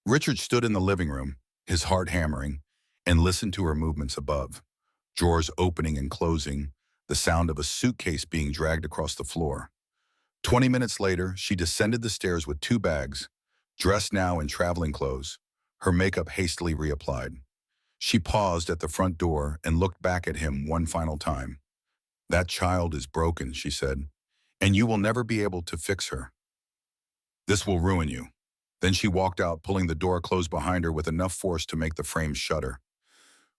Richard stood in the living room, his heart hammering, and listened to her movements above. Drawers opening and closing, the sound of a suitcase being dragged across the floor. 20 minutes later, she descended the stairs with 2 bags, dressed now in traveling clothes, her makeup hastily reapplied. She paused at the front door and looked back at him one final time. "That child is broken," she said, "and you will never be able to fix her. This will ruin you." Then she walked out, pulling the door closed behind her with enough force to make the frame shudder.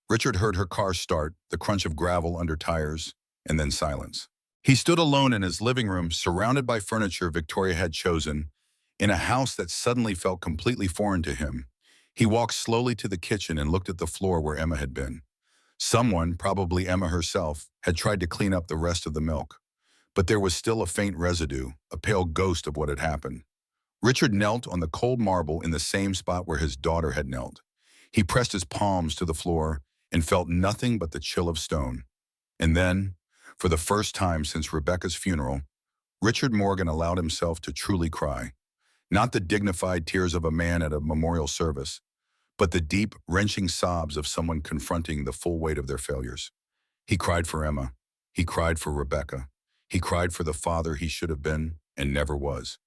Richard heard her car start, the crunch of gravel under tires, and then silence. He stood alone in his living room, surrounded by furniture Victoria had chosen, in a house that suddenly felt completely foreign to him. He walked slowly to the kitchen and looked at the floor where Emma had been. Someone, probably Emma herself, had tried to clean up the rest of the milk. But there was still a faint residue, a pale ghost of what had happened. Richard knelt on the cold marble in the same spot where his daughter had knelt. He pressed his palms to the floor and felt nothing but the chill of stone. And then, for the first time since Rebecca's funeral, Richard Morgan allowed himself to truly cry. Not the dignified tears of a man at a memorial service, but the deep, wrenching sobs of someone confronting the full weight of their failures. He cried for Emma. He cried for Rebecca. He cried for the father he should have been and never was.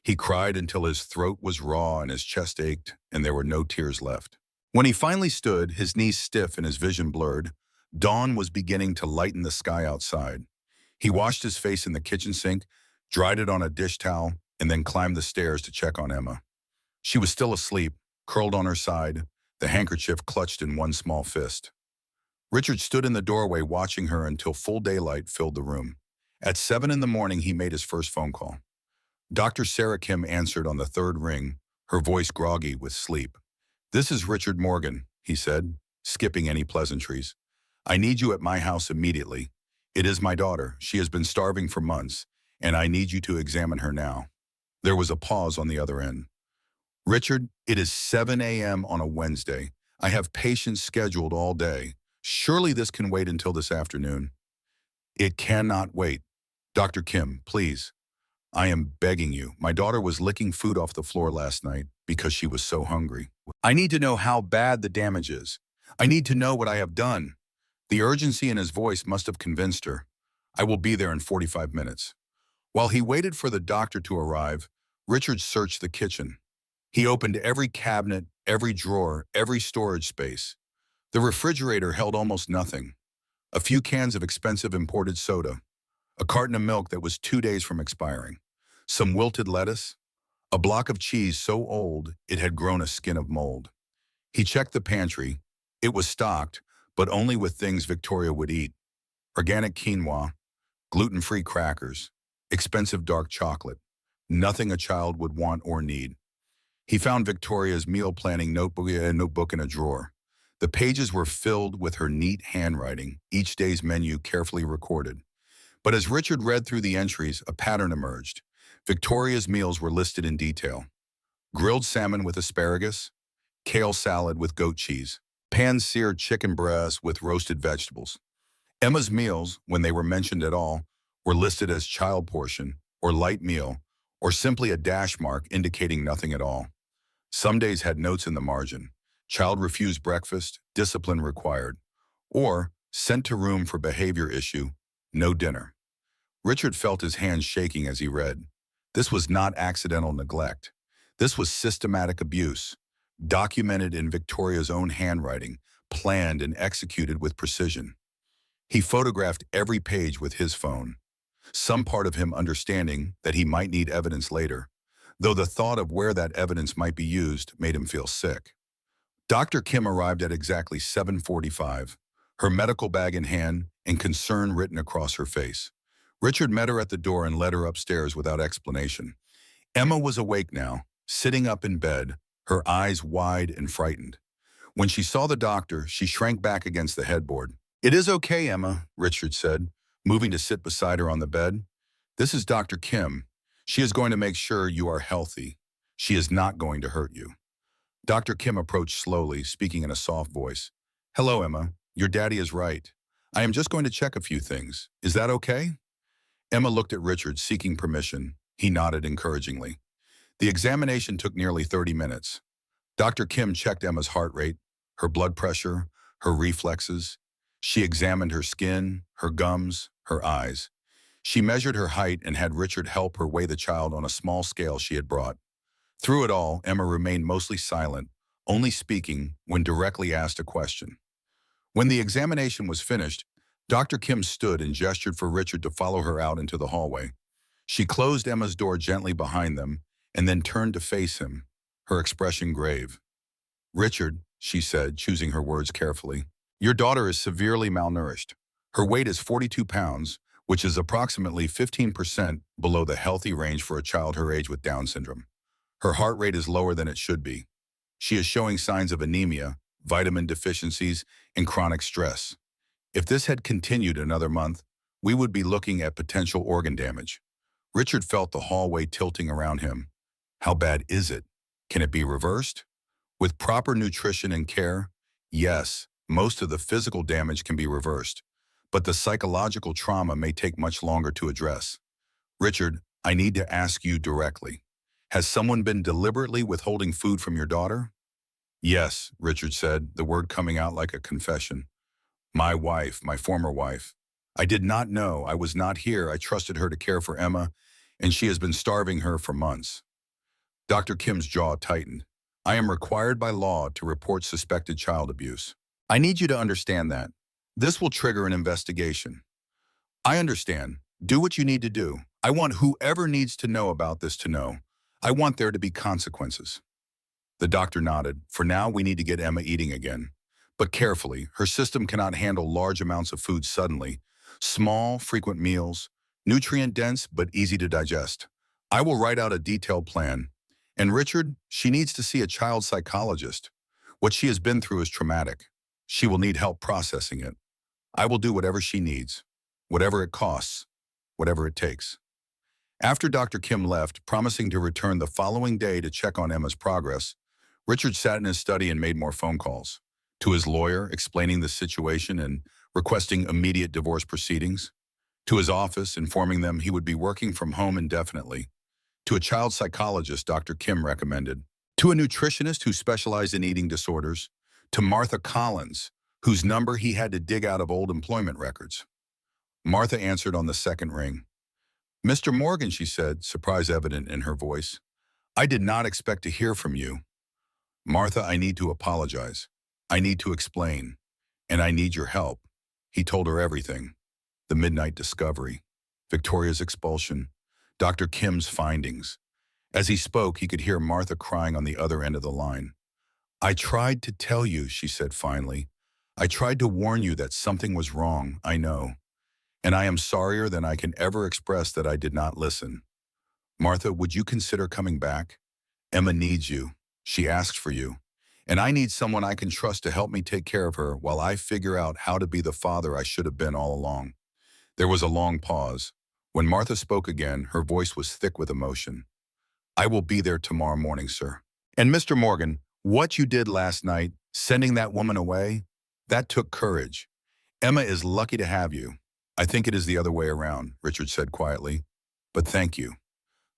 He cried until his throat was raw and his chest ached and there were no tears left. When he finally stood, his knees stiff and his vision blurred, dawn was beginning to lighten the sky outside. He washed his face in the kitchen sink, dried it on a dish towel, and then climbed the stairs to check on Emma. She was still asleep, curled on her side, the handkerchief clutched in one small fist. Richard stood in the doorway watching her until full daylight filled the room. At 7 in the morning, he made his first phone call. Dr. Sarah Kim answered on the 3rd ring, her voice groggy with sleep. "This is Richard Morgan," he said, skipping any pleasantries. "I need you at my house immediately. It is my daughter. She has been starving for months, and I need you to examine her now." There was a pause on the other end. "Richard, it is 7 a.m. on a Wednesday. I have patients scheduled all day. Surely this can wait until this afternoon. It cannot wait. Dr. Kim, please. I am begging you. My daughter was licking food off the floor last night because she was so hungry. I need to know how bad the damage is. I need to know what I have done. The urgency in his voice must have convinced her. I will be there in 45 minutes. While he waited for the doctor to arrive, Richard searched the kitchen. He opened every cabinet, every drawer, every storage space. The refrigerator held almost nothing. A few cans of expensive imported soda, a carton of milk that was 2 days from expiring, some wilted lettuce, a block of cheese so old it had grown a skin of mold. He checked the pantry. It was stocked, but only with things Victoria would eat. Organic quinoa, gluten-free crackers, expensive dark chocolate, nothing a child would want or need. He found Victoria's meal planning notebook in a drawer. The pages were filled with her neat handwriting, each day's menu carefully recorded. But as Richard read through the entries, a pattern emerged. Victoria's meals were listed in detail. Grilled salmon with asparagus, kale salad with goat cheese, pan-seared chicken breast with roasted vegetables. Emma's meals, when they were mentioned at all, were listed as child portion, or light meal, or simply a dash mark indicating nothing at all. Some days had notes in the margin. Child refused breakfast, discipline required. Or, sent to room for behavior issue, no dinner. Richard felt his hands shaking as he read. This was not accidental neglect. This was systematic abuse, documented in Victoria's own handwriting, planned and executed with precision. He photographed every page with his phone, some part of him understanding that he might need evidence later, though the thought of where that evidence might be used made him feel sick. Dr. Kim arrived at exactly 7:45, her medical bag in hand and concern written across her face. Richard met her at the door and led her upstairs without explanation. Emma was awake now, sitting up in bed, her eyes wide and frightened. When she saw the doctor, she shrank back against the headboard. "It is okay, Emma," Richard said, moving to sit beside her on the bed. "This is Dr. Kim. She is going to make sure you are healthy. She is not going to hurt you." Dr. Kim approached slowly, speaking in a soft voice. "Hello, Emma. Your daddy is right. I am just going to check a few things. Is that okay?" Emma looked at Richard, seeking permission. He nodded encouragingly. The examination took nearly 30 minutes. Dr. Kim checked Emma's heart rate, her blood pressure, her reflexes. She examined her skin, her gums, her eyes. She measured her height and had Richard help her weigh the child on a small scale she had brought. Through it all, Emma remained mostly silent, only speaking when directly asked a question. When the examination was finished, Dr. Kim stood and gestured for Richard to follow her out into the hallway. She closed Emma's door gently behind them and then turned to face him, her expression grave. "Richard," she said, choosing her words carefully, "your daughter is severely malnourished. Her weight is 42 pounds, which is approximately 15% below the healthy range for a child her age with Down syndrome. Her heart rate is lower than it should be. She is showing signs of anemia, vitamin deficiencies, and chronic stress. If this had continued another month, we would be looking at potential organ damage." Richard felt the hallway tilting around him. How bad is it? Can it be reversed? With proper nutrition and care, yes, most of the physical damage can be reversed, but the psychological trauma may take much longer to address. "Richard, I need to ask you directly. Has someone been deliberately withholding food from your daughter?" "Yes," Richard said, the word coming out like a confession. "My wife, my former wife. I did not know. I was not here. I trusted her to care for Emma, and she has been starving her for months." Dr. Kim's jaw tightened. "I am required by law to report suspected child abuse. I need you to understand that. This will trigger an investigation." "I understand. Do what you need to do. I want whoever needs to know about this to know. I want there to be consequences." The doctor nodded. "For now, we need to get Emma eating again. But carefully, her system cannot handle large amounts of food suddenly. Small, frequent meals, nutrient-dense but easy to digest. I will write out a detailed plan. And Richard, she needs to see a child psychologist. What she has been through is traumatic. She will need help processing it. I will do whatever she needs, whatever it costs, whatever it takes." After Dr. Kim left, promising to return the following day to check on Emma's progress, Richard sat in his study and made more phone calls. To his lawyer, explaining the situation and requesting immediate divorce proceedings. To his office, informing them he would be working from home indefinitely. To a child psychologist Dr. Kim recommended. To a nutritionist who specialized in eating disorders. To Martha Collins, whose number he had to dig out of old employment records. Martha answered on the second ring. "Mr. Morgan," she said, surprise evident in her voice. "I did not expect to hear from you." "Martha, I need to apologize. I need to explain. And I need your help." He told her everything. The midnight discovery, Victoria's expulsion, Dr. Kim's findings. As he spoke, he could hear Martha crying on the other end of the line. "I tried to tell you," she said finally. "I tried to warn you that something was wrong, I know. And I am sorrier than I can ever express that I did not listen. Martha, would you consider coming back? Emma needs you. She asks for you. And I need someone I can trust to help me take care of her while I figure out how to be the father I should have been all along." There was a long pause. When Martha spoke again, her voice was thick with emotion. "I will be there tomorrow morning, sir. And Mr. Morgan, what you did last night, sending that woman away, that took courage. Emma is lucky to have you." "I think it is the other way around," Richard said quietly. "But thank you."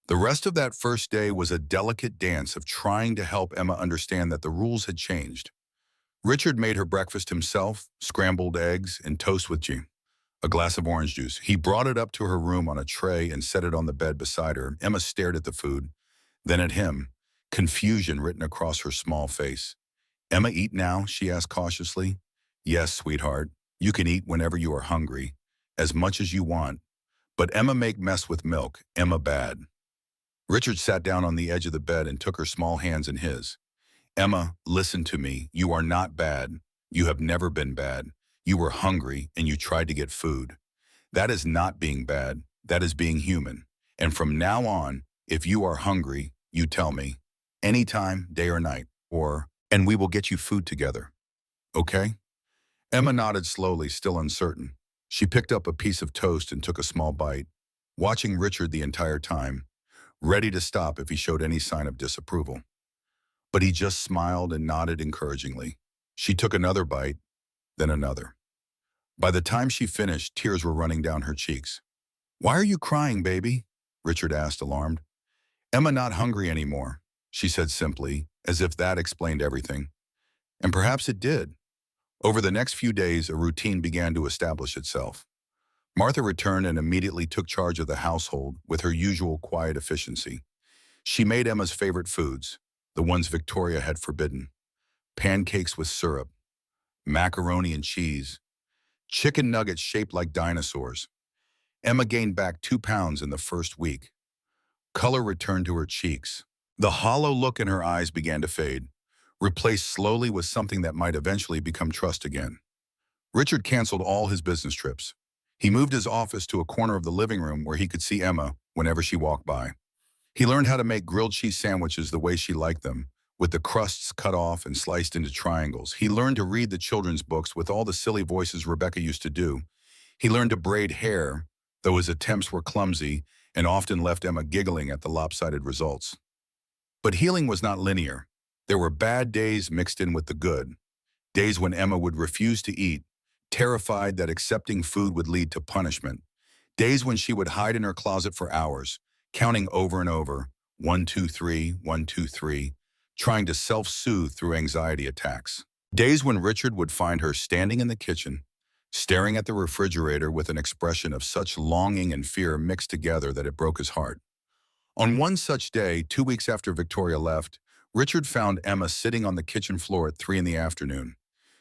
The rest of that first day was a delicate dance of trying to help Emma understand that the rules had changed. Richard made her breakfast himself, scrambled eggs and toast with a glass of orange juice. He brought it up to her room on a tray and set it on the bed beside her. Emma stared at the food, then at him, confusion written across her small face. "Emma, eat now?" she asked cautiously. "Yes, sweetheart. You can eat whenever you are hungry, as much as you want. But Emma make mess with milk. Emma bad." Richard sat down on the edge of the bed and took her small hands in his. "Emma, listen to me. You are not bad. You have never been bad. You were hungry and you tried to get food. That is not being bad. That is being human. And from now on, if you are hungry, you tell me. Anytime, day or night, and we will get you food together. Okay?" Emma nodded slowly, still uncertain. She picked up a piece of toast and took a small bite, watching Richard the entire time, ready to stop if he showed any sign of disapproval. But he just smiled and nodded encouragingly. She took another bite, then another. By the time she finished, tears were running down her cheeks. "Why are you crying, baby?" Richard asked, alarmed. "Emma not hungry anymore," she said simply, as if that explained everything. And perhaps it did. Over the next few days, a routine began to establish itself. Martha returned and immediately took charge of the household with her usual quiet efficiency. She made Emma's favorite foods, the ones Victoria had forbidden. Pancakes with syrup, macaroni and cheese, chicken nuggets shaped like dinosaurs. Emma gained back 2 pounds in the first week. Color returned to her cheeks. The hollow look in her eyes began to fade, replaced slowly with something that might eventually become trust again. Richard canceled all his business trips. He moved his office to a corner of the living room where he could see Emma whenever she walked by. He learned how to make grilled cheese sandwiches the way she liked them, with the crusts cut off and sliced into triangles. He learned to read the children's books with all the silly voices Rebecca used to do. He learned to braid hair, though his attempts were clumsy and often left Emma giggling at the lopsided results. But healing was not linear. There were bad days mixed in with the good. Days when Emma would refuse to eat, terrified that accepting food would lead to punishment. Days when she would hide in her closet for hours, counting over and over, 1, 2, 3, 1, 2, 3, trying to self-soothe through anxiety attacks. Days when Richard would find her standing in the kitchen, staring at the refrigerator with an expression of such longing and fear mixed together that it broke his heart. On one such day, 2 weeks after Victoria left, Richard found Emma sitting on the kitchen floor at 3 in the afternoon.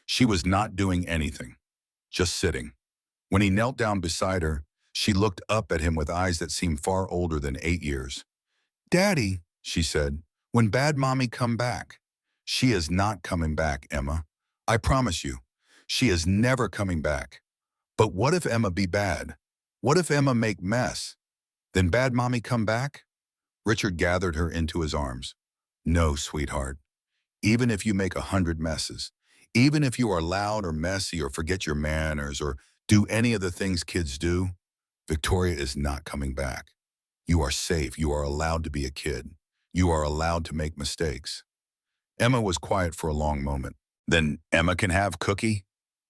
She was not doing anything, just sitting. When he knelt down beside her, she looked up at him with eyes that seemed far older than 8 years. "Daddy," she said, "when bad mommy come back." "She is not coming back, Emma. I promise you. She is never coming back." "But what if Emma be bad? What if Emma make mess? Then bad mommy come back?" Richard gathered her into his arms. "No, sweetheart. Even if you make 100 messes, even if you are loud or messy or forget your manners or do any of the things kids do, Victoria is not coming back. You are safe. You are allowed to be a kid. You are allowed to make mistakes." Emma was quiet for a long moment. Then Emma can have Cookie?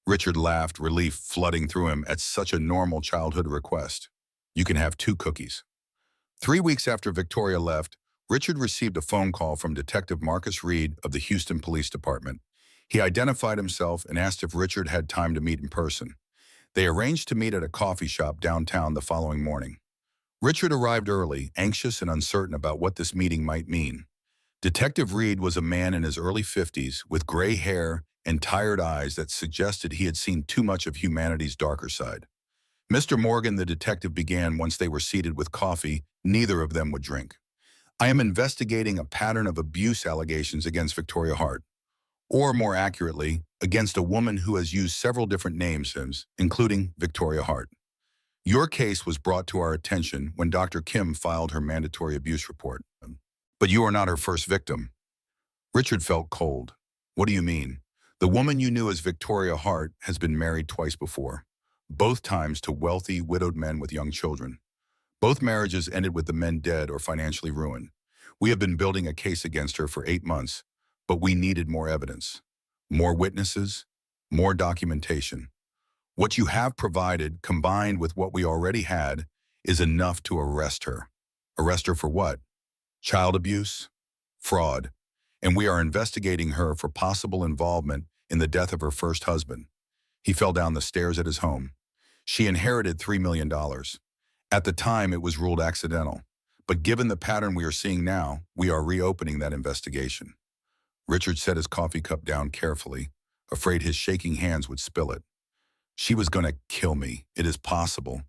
Richard laughed, relief flooding through him at such a normal childhood request. You can have 2 cookies. 3 weeks after Victoria left, Richard received a phone call from Detective Marcus Reed of the Houston Police Department. He identified himself and asked if Richard had time to meet in person. They arranged to meet at a coffee shop downtown the following morning. Richard arrived early, anxious and uncertain about what this meeting might mean. Detective Reed was a man in his early 50s with gray hair and tired eyes that suggested he had seen too much of humanity's darker side. Mr. Morgan, the detective began once they were seated with coffee neither of them would drink. I am investigating a pattern of abuse allegations against Victoria Hart, or more accurately, against a woman who has used several different names, including Victoria Hart. Your case was brought to our attention when Dr. Kim filed her mandatory abuse report. But you are not her first victim. Richard felt cold. What do you mean? The woman you knew as Victoria Hart has been married twice before, both times to wealthy, widowed men with young children. Both marriages ended with the men dead or financially ruined. We have been building a case against her for 8 months, but we needed more evidence, more witnesses, more documentation. What you have provided, combined with what we already had, is enough to arrest her. Arrest her for what? Child abuse? Fraud. And we are investigating her for possible involvement in the death of her first husband. He fell down the stairs at his home. She inherited $3 million. At the time, it was ruled accidental. But given the pattern we are seeing now, we are reopening that investigation. Richard set his coffee cup down carefully, afraid his shaking hands would spill it. She was going to kill me. It is possible.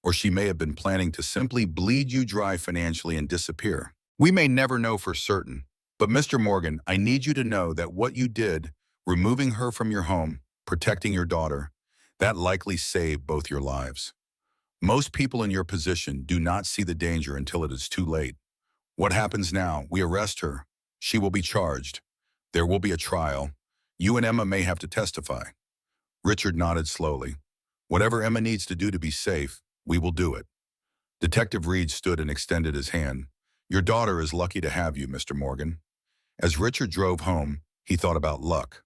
Or she may have been planning to simply bleed you dry financially and disappear. We may never know for certain. But Mr. Morgan, I need you to know that what you did, removing her from your home, protecting your daughter, that likely saved both your lives. Most people in your position do not see the danger until it is too late. What happens now? We arrest her. She will be charged. There will be a trial. You and Emma may have to testify. Richard nodded slowly. Whatever Emma needs to do to be safe, we will do it. Detective Reed stood and extended his hand. Your daughter is lucky to have you, Mr. Morgan. As Richard drove home, he thought about luck.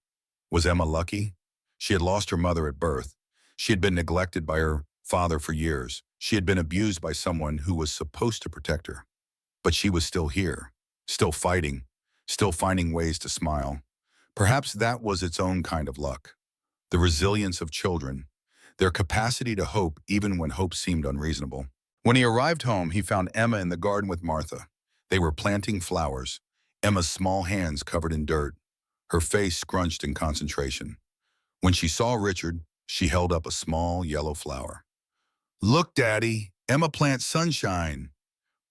Was Emma lucky? She had lost her mother at birth. She had been neglected by her father for years. She had been abused by someone who was supposed to protect her. But she was still here, still fighting, still finding ways to smile. Perhaps that was its own kind of luck. The resilience of children, their capacity to hope even when hope seemed unreasonable. When he arrived home, he found Emma in the garden with Martha. They were planting flowers, Emma's small hands covered in dirt, her face scrunched in concentration. When she saw Richard, she held up a small yellow flower. Look, Daddy, Emma plants sunshine.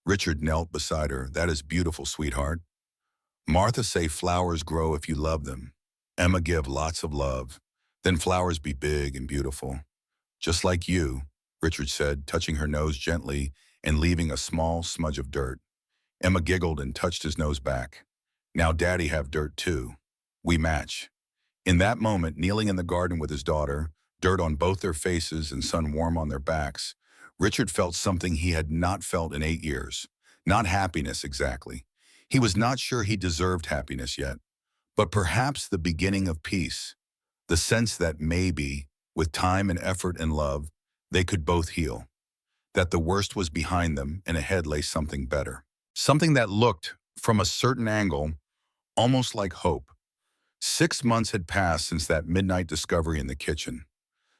Richard knelt beside her. That is beautiful, sweetheart. Martha say flowers grow if you love them. Emma give lots of love. Then flowers be big and beautiful. Just like you, Richard said, touching her nose gently and leaving a small smudge of dirt. Emma giggled and touched his nose back. Now Daddy have dirt too. We match. In that moment, kneeling in the garden with his daughter, dirt on both their faces and sun warm on their backs, Richard felt something he had not felt in 8 years. Not happiness exactly. He was not sure he deserved happiness yet, but perhaps the beginning of peace. The sense that maybe, with time and effort and love, they could both heal. That the worst was behind them and ahead lay something better. Something that looked, from a certain angle, almost like hope. 6 months had passed since that midnight discovery in the kitchen.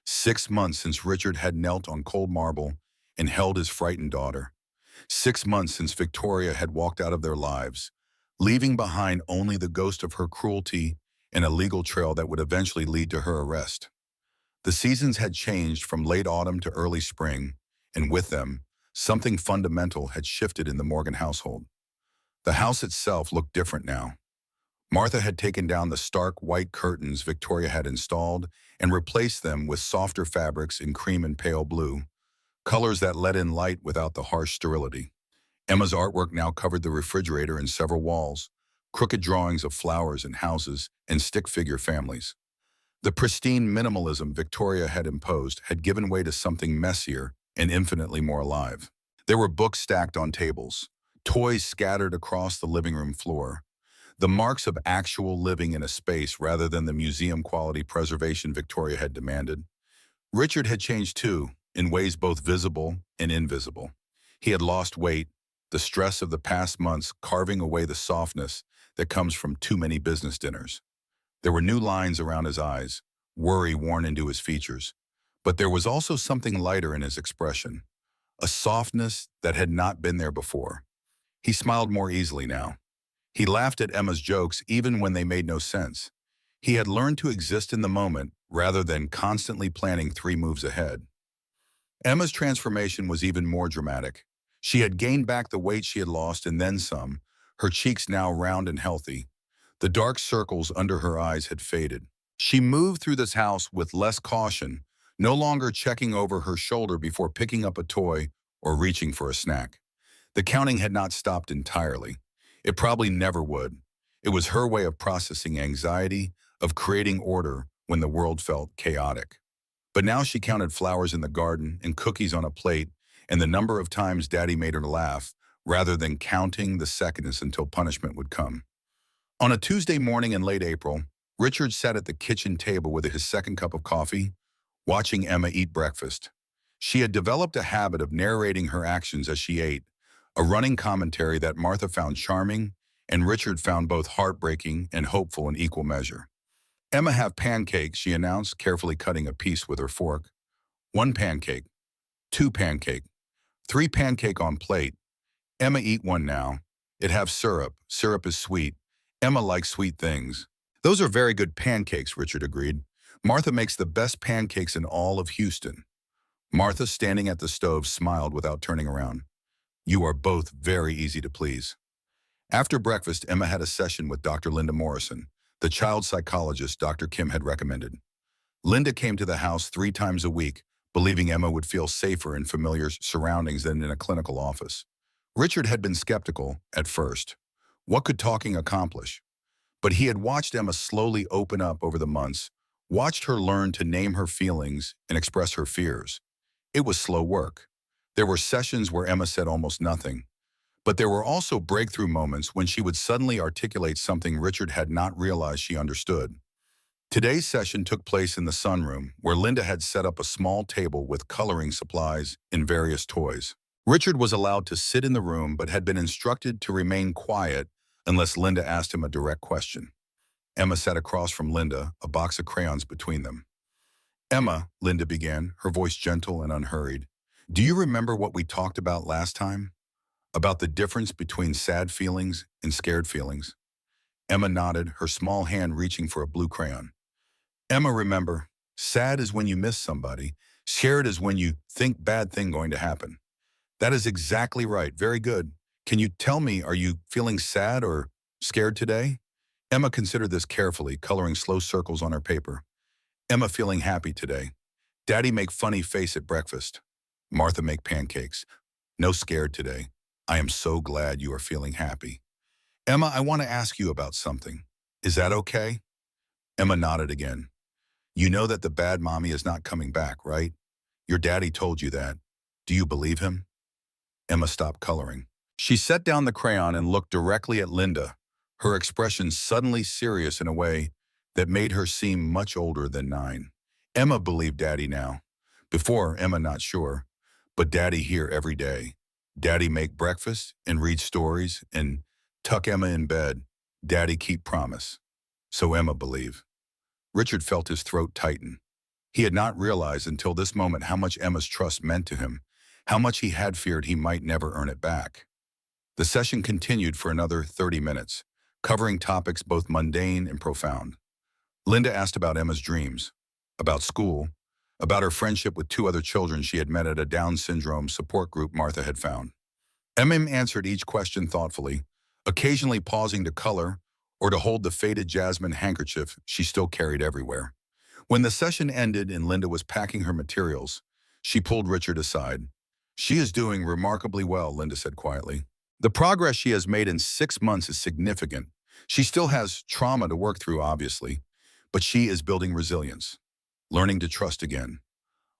6 months since Richard had knelt on cold marble and held his frightened daughter. 6 months since Victoria had walked out of their lives, leaving behind only the ghost of her cruelty and a legal trail that would eventually lead to her arrest. The seasons had changed from late autumn to early spring, and with them, something fundamental had shifted in the Morgan household. The house itself looked different now. Martha had taken down the stark white curtains Victoria had installed and replaced them with softer fabrics in cream and pale blue, colors that let in light without the harsh sterility. Emma's artwork now covered the refrigerator and several walls, crooked drawings of flowers and houses and stick figure families. The pristine minimalism Victoria had imposed had given way to something messier and infinitely more alive. There were books stacked on tables, toys scattered across the living room floor. the marks of actual living in a space rather than the museum-quality preservation Victoria had demanded. Richard had changed too, in ways both visible and invisible. He had lost weight, the stress of the past months carving away the softness that comes from too many business dinners. There were new lines around his eyes, worry worn into his features. But there was also something lighter in his expression, a softness that had not been there before. He smiled more easily now. He laughed at Emma's jokes even when they made no sense. He had learned to exist in the moment rather than constantly planning 3 moves ahead. Emma's transformation was even more dramatic. She had gained back the weight she had lost and then some, her cheeks now round and healthy. The dark circles under her eyes had faded. She moved through this house with less caution, no longer checking over her shoulder before picking up a toy or reaching for a snack. The counting had not stopped entirely. It probably never would. It was her way of processing anxiety, of creating order when the world felt chaotic. But now she counted flowers in the garden and cookies on a plate and the number of times Daddy made her laugh, rather than counting the seconds until punishment would come. On a Tuesday morning in late April, Richard sat at the kitchen table with his second cup of coffee, watching Emma eat breakfast. She had developed a habit of narrating her actions as she ate, a running commentary that Martha found charming and Richard found both heartbreaking and hopeful in equal measure. "Emma have pancakes," she announced, carefully cutting a piece with her fork. "1 pancake, 2 pancake, 3 pancake on plate. Emma eat one now. It have syrup. Syrup is sweet. Emma likes sweet things." "Those are very good pancakes," Richard agreed. "Martha makes the best pancakes in all of Houston." Martha, standing at the stove, smiled without turning around. "You are both very easy to please." After breakfast, Emma had a session with Dr. Linda Morrison, the child psychologist Dr. Kim had recommended. Linda came to the house 3 times a week, believing Emma would feel safer in familiar surroundings than in a clinical office. Richard had been skeptical at first. What could talking accomplish? But he had watched Emma slowly open up over the months, watched her learn to name her feelings and express her fears. It was slow work. There were sessions where Emma said almost nothing, but there were also breakthrough moments when she would suddenly articulate something Richard had not realized she understood. Today's session took place in the sunroom, where Linda had set up a small table with coloring supplies and various toys. Richard was allowed to sit in the room but had been instructed to remain quiet unless Linda asked him a direct question. Emma sat across from Linda, a box of crayons between them. "Emma," Linda began, her voice gentle and unhurried, "do you remember what we talked about last time? About the difference between sad feelings and scared feelings?" Emma nodded, her small hand reaching for a blue crayon. "Emma, remember, sad is when you miss somebody. Scared is when you think bad thing going to happen." "That is exactly right. Very good. Can you tell me, are you feeling sad or scared today?" Emma considered this carefully, coloring slow circles on her paper. "Emma feeling happy today. Daddy make funny face at breakfast. Martha make pancakes. No scared today. I am so glad you are feeling happy. Emma, I want to ask you about something. Is that okay?" Emma nodded again. "You know that the bad mommy is not coming back, right? Your daddy told you that. Do you believe him?" Emma stopped coloring. She set down the crayon and looked directly at Linda, her expression suddenly serious in a way that made her seem much older than 9. Emma believed Daddy now. Before, Emma not sure. But Daddy here every day. Daddy make breakfast and read stories and tuck Emma in bed. Daddy keep promise. So Emma believe. Richard felt his throat tighten. He had not realized until this moment how much Emma's trust meant to him, how much he had feared he might never earn it back. The session continued for another 30 minutes, covering topics both mundane and profound. Linda asked about Emma's dreams, about school, about her friendship with 2 other children she had met at a Down syndrome support group Martha had found. Emma answered each question thoughtfully, occasionally pausing to color or to hold the faded jasmine handkerchief she still carried everywhere. When the session ended and Linda was packing her materials, she pulled Richard aside. "She is doing remarkably well," Linda said quietly. "The progress she has made in 6 months is significant. She still has trauma to work through, obviously, but she is building resilience, learning to trust again.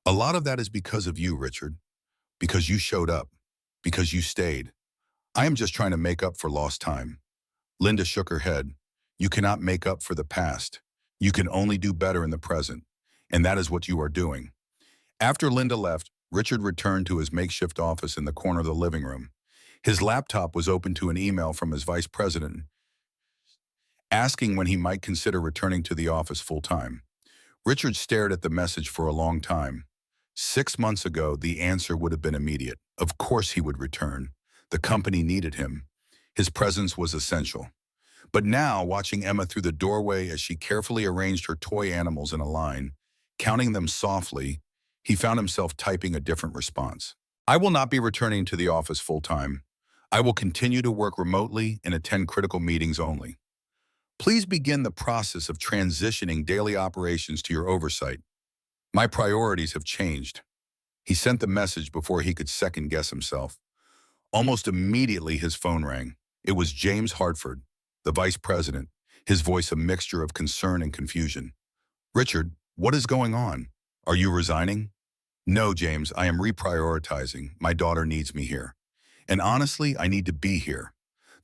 A lot of that is because of you, Richard, because you showed up, because you stayed. I am just trying to make up for lost time." Linda shook her head. You cannot make up for the past. You can only do better in the present. And that is what you are doing. After Linda left, Richard returned to his makeshift office in the corner of the living room. His laptop was open to an email from his vice president, asking when he might consider returning to the office full-time. Richard stared at the message for a long time. 6 months ago, the answer would have been immediate. Of course he would return. The company needed him. His presence was essential. But now, watching Emma through the doorway as she carefully arranged her toy animals in a line, counting them softly, he found himself typing a different response. I will not be returning to the office full-time. I will continue to work remotely and attend critical meetings only. Please begin the process of transitioning daily operations to your oversight. My priorities have changed. He sent the message before he could second-guess himself. Almost immediately, his phone rang. It was James Hartford, the vice president, his voice a mixture of concern and confusion. Richard, what is going on? Are you resigning? No, James, I am reprioritizing. My daughter needs me here. And honestly, I need to be here.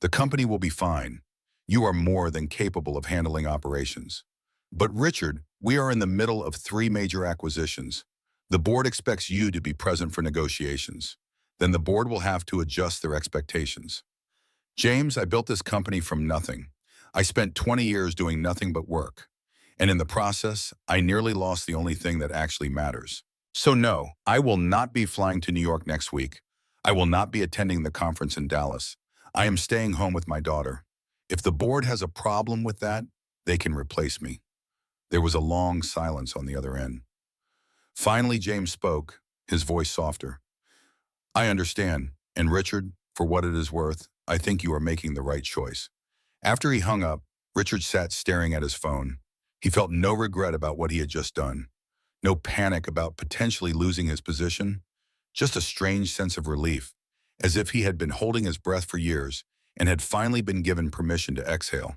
The company will be fine. You are more than capable of handling operations. But Richard, we are in the middle of 3 major acquisitions. The board expects you to be present for negotiations. Then the board will have to adjust their expectations. James, I built this company from nothing. I spent 20 years doing nothing but work. And in the process, I nearly lost the only thing that actually matters. So no, I will not be flying to New York next week. I will not be attending the conference in Dallas. I am staying home with my daughter. If the board has a problem with that, they can replace me. There was a long silence on the other end. Finally, James spoke, his voice softer. I understand, and Richard, for what it is worth, I think you are making the right choice. After he hung up, Richard sat staring at his phone. He felt no regret about what he had just done. No panic about potentially losing his position. Just a strange sense of relief, as if he had been holding his breath for years and had finally been given permission to exhale.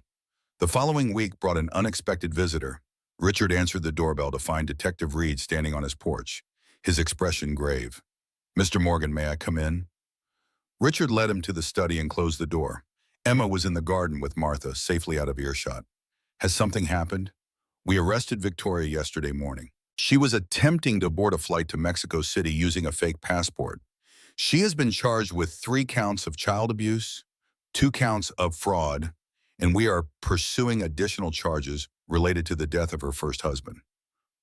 The following week brought an unexpected visitor. Richard answered the doorbell to find Detective Reed standing on his porch, his expression grave. Mr. Morgan, may I come in? Richard led him to the study and closed the door. Emma was in the garden with Martha, safely out of earshot. Has something happened? We arrested Victoria yesterday morning. She was attempting to board a flight to Mexico City using a fake passport. She has been charged with 3 counts of child abuse, 2 counts of fraud, and we are pursuing additional charges related to the death of her first husband.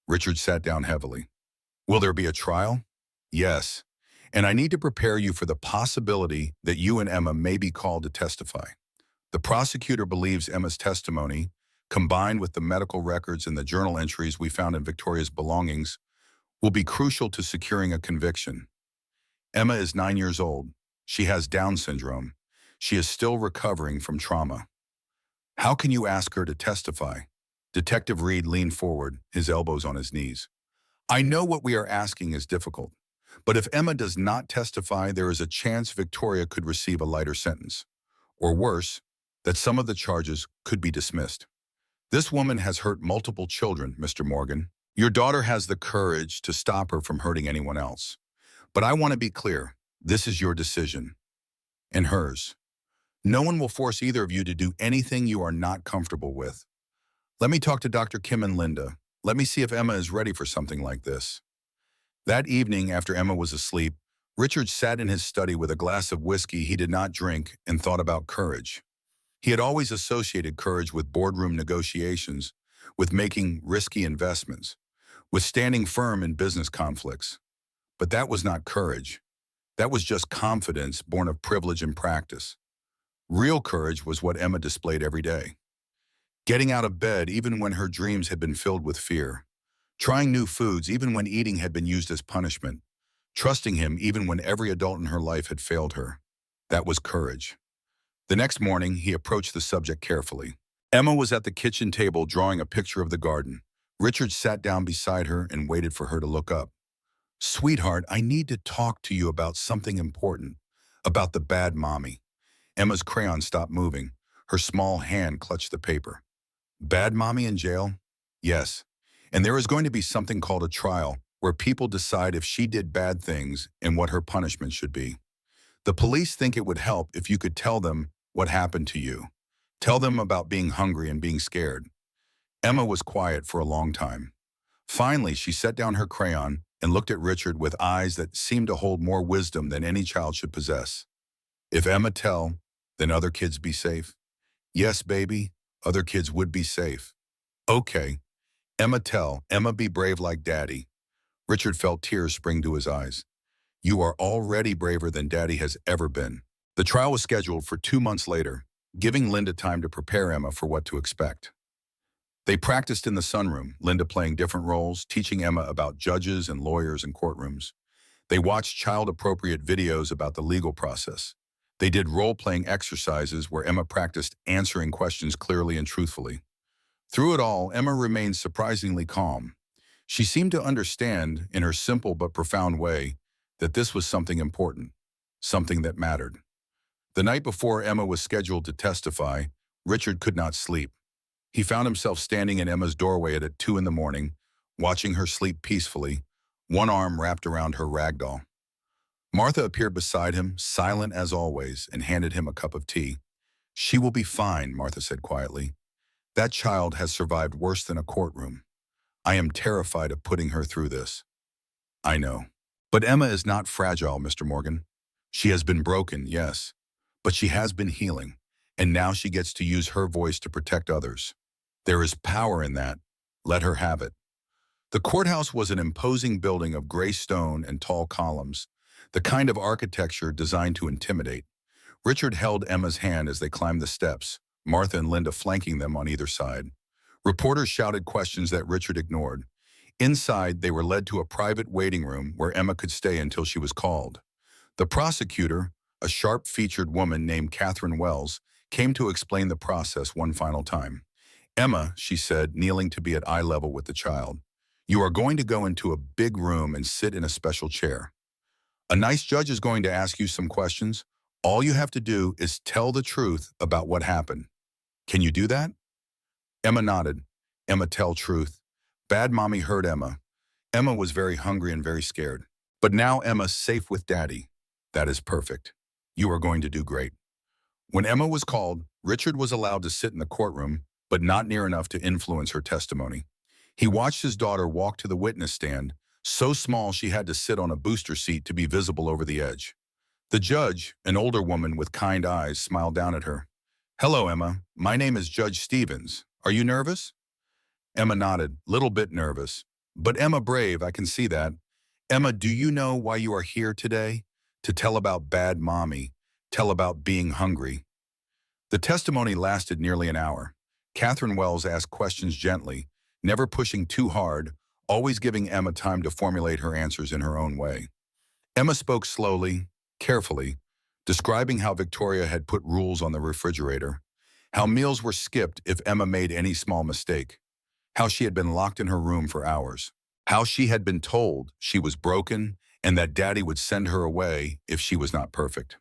Richard sat down heavily. Will there be a trial? Yes. And I need to prepare you for the possibility that you and Emma may be called to testify. The prosecutor believes Emma's testimony, combined with the medical records and the journal entries we found in Victoria's belongings, will be crucial to securing a conviction. Emma is 9 years old. She has Down syndrome. She is still recovering from trauma. How can you ask her to testify? Detective Reed leaned forward, his elbows on his knees. I know what we are asking is difficult, but if Emma does not testify, there is a chance Victoria could receive a lighter sentence. Or worse, that some of the charges could be dismissed. This woman has hurt multiple children, Mr. Morgan. Your daughter has the courage to stop her from hurting anyone else. But I want to be clear, this is your decision. And hers. No one will force either of you to do anything you are not comfortable with. Let me talk to Dr. Kim and Linda. Let me see if Emma is ready for something like this. That evening, after Emma was asleep, Richard sat in his study with a glass of whiskey he did not drink and thought about courage. He had always associated courage with boardroom negotiations, with making risky investments, with standing firm in business conflicts. But that was not courage. That was just confidence born of privilege and practice. Real courage was what Emma displayed every day. Getting out of bed even when her dreams had been filled with fear. Trying new foods even when eating had been used as punishment. Trusting him even when every adult in her life had failed her. That was courage. The next morning, he approached the subject carefully. Emma was at the kitchen table drawing a picture of the garden. Richard sat down beside her and waited for her to look up. Sweetheart, I need to talk to you about something important. About the bad mommy. Emma's crayon stopped moving. Her small hand clutched the paper. Bad mommy in jail? Yes. And there is going to be something called a trial, where people decide if she did bad things and what her punishment should be. The police think it would help if you could tell them what happened to you. Tell them about being hungry and being scared. Emma was quiet for a long time. Finally, she set down her crayon and looked at Richard with eyes that seemed to hold more wisdom than any child should possess. If Emma tell, then other kids be safe? Yes, baby, other kids would be safe. Okay, Emma tell, Emma be brave like Daddy. Richard felt tears spring to his eyes. You are already braver than Daddy has ever been. The trial was scheduled for 2 months later, giving Linda time to prepare Emma for what to expect. They practiced in the sunroom, Linda playing different roles, teaching Emma about judges and lawyers and courtrooms. They watched child-appropriate videos about the legal process. They did role-playing exercises where Emma practiced answering questions clearly and truthfully. Through it all, Emma remained surprisingly calm. She seemed to understand, in her simple but profound way, that this was something important, something that mattered. The night before Emma was scheduled to testify, Richard could not sleep. He found himself standing in Emma's doorway at 2 in the morning, watching her sleep peacefully, one arm wrapped around her rag doll. Martha appeared beside him, silent as always, and handed him a cup of tea. She will be fine, Martha said quietly. That child has survived worse than a courtroom. I am terrified of putting her through this. I know. But Emma is not fragile, Mr. Morgan. She has been broken, yes, but she has been healing, and now she gets to use her voice to protect others. There is power in that. Let her have it. The courthouse was an imposing building of gray stone and tall columns, the kind of architecture designed to intimidate. Richard held Emma's hand as they climbed the steps, Martha and Linda flanking them on either side. Reporters shouted questions that Richard ignored. Inside, they were led to a private waiting room where Emma could stay until she was called. The prosecutor, a sharp-featured woman named Catherine Wells, came to explain the process one final time. Emma, she said, kneeling to be at eye level with the child, you are going to go into a big room and sit in a special chair. A nice judge is going to ask you some questions. All you have to do is tell the truth about what happened. Can you do that? Emma nodded. Emma tell truth. Bad mommy hurt Emma. Emma was very hungry and very scared. But now Emma's safe with Daddy. That is perfect. You are going to do great. When Emma was called, Richard was allowed to sit in the courtroom, but not near enough to influence her testimony. He watched his daughter walk to the witness stand, so small she had to sit on a booster seat to be visible over the edge. The judge, an older woman with kind eyes, smiled down at her. Hello, Emma. My name is Judge Stevens. Are you nervous? Emma nodded, little bit nervous. But Emma brave, I can see that. Emma, do you know why you are here today? To tell about bad mommy, tell about being hungry. The testimony lasted nearly an hour. Catherine Wells asked questions gently, never pushing too hard, always giving Emma time to formulate her answers in her own way. Emma spoke slowly, carefully, describing how Victoria had put rules on the refrigerator, how meals were skipped if Emma made any small mistake, how she had been locked in her room for hours, how she had been told she was broken and that Daddy would send her away if she was not perfect.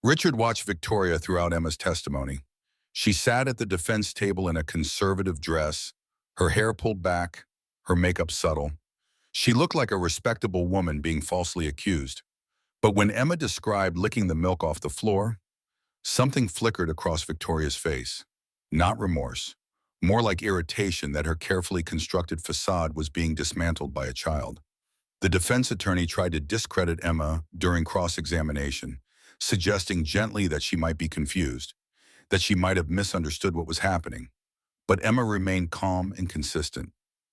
Richard watched Victoria throughout Emma's testimony. She sat at the defense table in a conservative dress, her hair pulled back, her makeup subtle. She looked like a respectable woman being falsely accused. But when Emma described licking the milk off the floor, something flickered across Victoria's face. Not remorse, more like irritation that her carefully constructed facade was being dismantled by a child. The defense attorney tried to discredit Emma during cross-examination, suggesting gently that she might be confused, that she might have misunderstood what was happening. But Emma remained calm and consistent.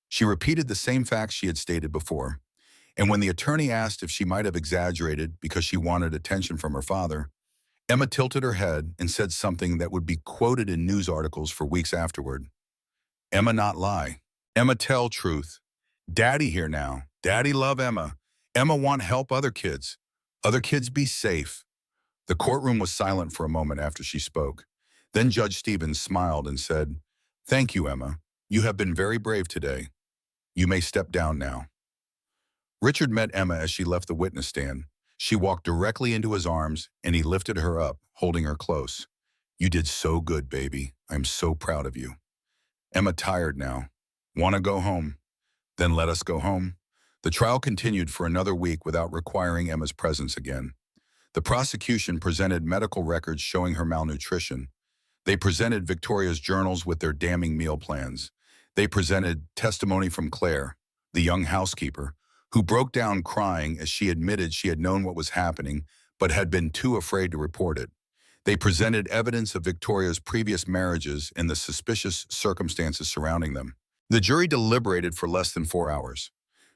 She repeated the same facts she had stated before, and when the attorney asked if she might have exaggerated because she wanted attention from her father, Emma tilted her head and said something that would be quoted in news articles for weeks afterward. Emma not lie. Emma tell truth. Daddy here now. Daddy love Emma. Emma want help other kids. Other kids be safe. The courtroom was silent for a moment after she spoke. Then Judge Stevens smiled and said, Thank you, Emma. You have been very brave today. You may step down now. Richard met Emma as she left the witness stand. She walked directly into his arms, and he lifted her up, holding her close. You did so good, baby. I'm so proud of you. Emma tired now. Want to go home? Then let us go home. The trial continued for another week without requiring Emma's presence again. The prosecution presented medical records showing her malnutrition. They presented Victoria's journals with their damning meal plans. They presented testimony from Claire, the young housekeeper, who broke down crying as she admitted she had known what was happening but had been too afraid to report it. They presented evidence of Victoria's previous marriages and the suspicious circumstances surrounding them. The jury deliberated for less than 4 hours.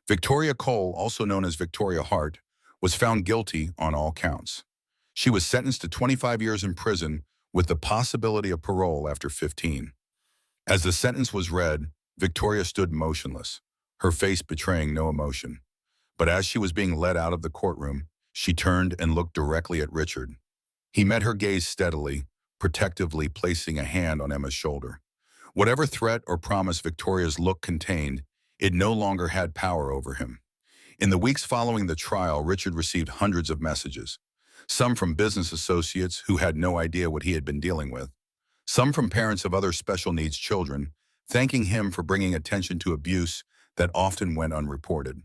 Victoria Cole, also known as Victoria Hart, was found guilty on all counts. She was sentenced to 25 years in prison with the possibility of parole after 15. As the sentence was read, Victoria stood motionless, her face betraying no emotion. But as she was being led out of the courtroom, she turned and looked directly at Richard. He met her gaze steadily, protectively placing a hand on Emma's shoulder. Whatever threat or promise Victoria's look contained, it no longer had power over him. In the weeks following the trial, Richard received hundreds of messages, some from business associates who had no idea what he had been dealing with, some from parents of other special needs children, thanking him for bringing attention to abuse that often went unreported.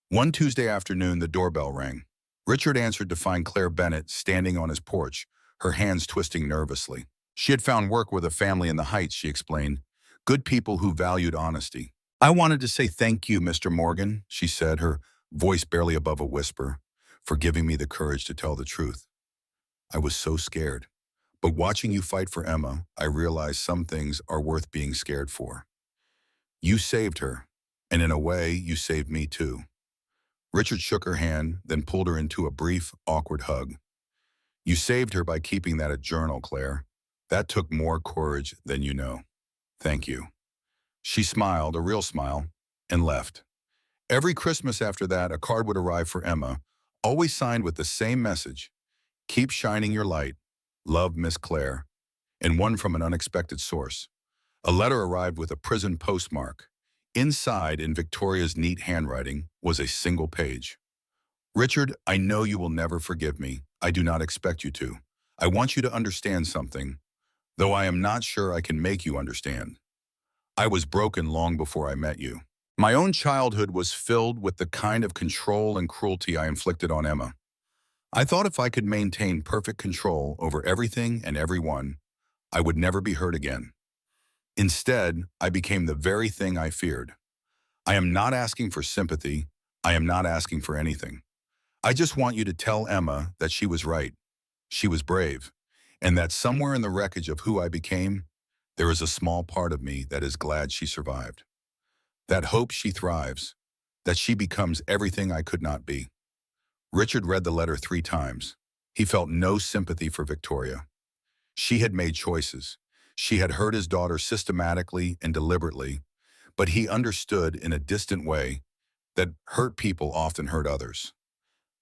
One Tuesday afternoon, the doorbell rang. Richard answered to find Claire Bennett standing on his porch, her hands twisting nervously. She had found work with a family in the Heights, she explained. Good people who valued honesty. I wanted to say thank you, Mr. Morgan, she said, her voice barely above a whisper, for giving me the courage to tell the truth. I was so scared. But watching you fight for Emma, I realized some things are worth being scared for. You saved her, and in a way, you saved me too. Richard shook her hand, then pulled her into a brief, awkward hug. You saved her by keeping that a journal, Claire. That took more courage than you know. Thank you. She smiled, a real smile, and left. Every Christmas after that, a card would arrive for Emma, always signed with the same message. Keep shining your light. Love, Miss Claire. And one from an unexpected source. A letter arrived with a prison postmark. Inside, in Victoria's neat handwriting, was a single page. Richard, I know you will never forgive me. I do not expect you to. I want you to understand something, though I am not sure I can make you understand. I was broken long before I met you. My own childhood was filled with the kind of control and cruelty I inflicted on Emma. I thought if I could maintain perfect control over everything and everyone, I would never be hurt again. Instead, I became the very thing I feared. I am not asking for sympathy. I am not asking for anything. I just want you to tell Emma that she was right. She was brave. And that somewhere in the wreckage of who I became, there is a small part of me that is glad she survived. That hopes she thrives. That she becomes everything I could not be. Richard read the letter 3 times. He felt no sympathy for Victoria. She had made choices. She had hurt his daughter systematically and deliberately, but he understood in a distant way that hurt people often hurt others.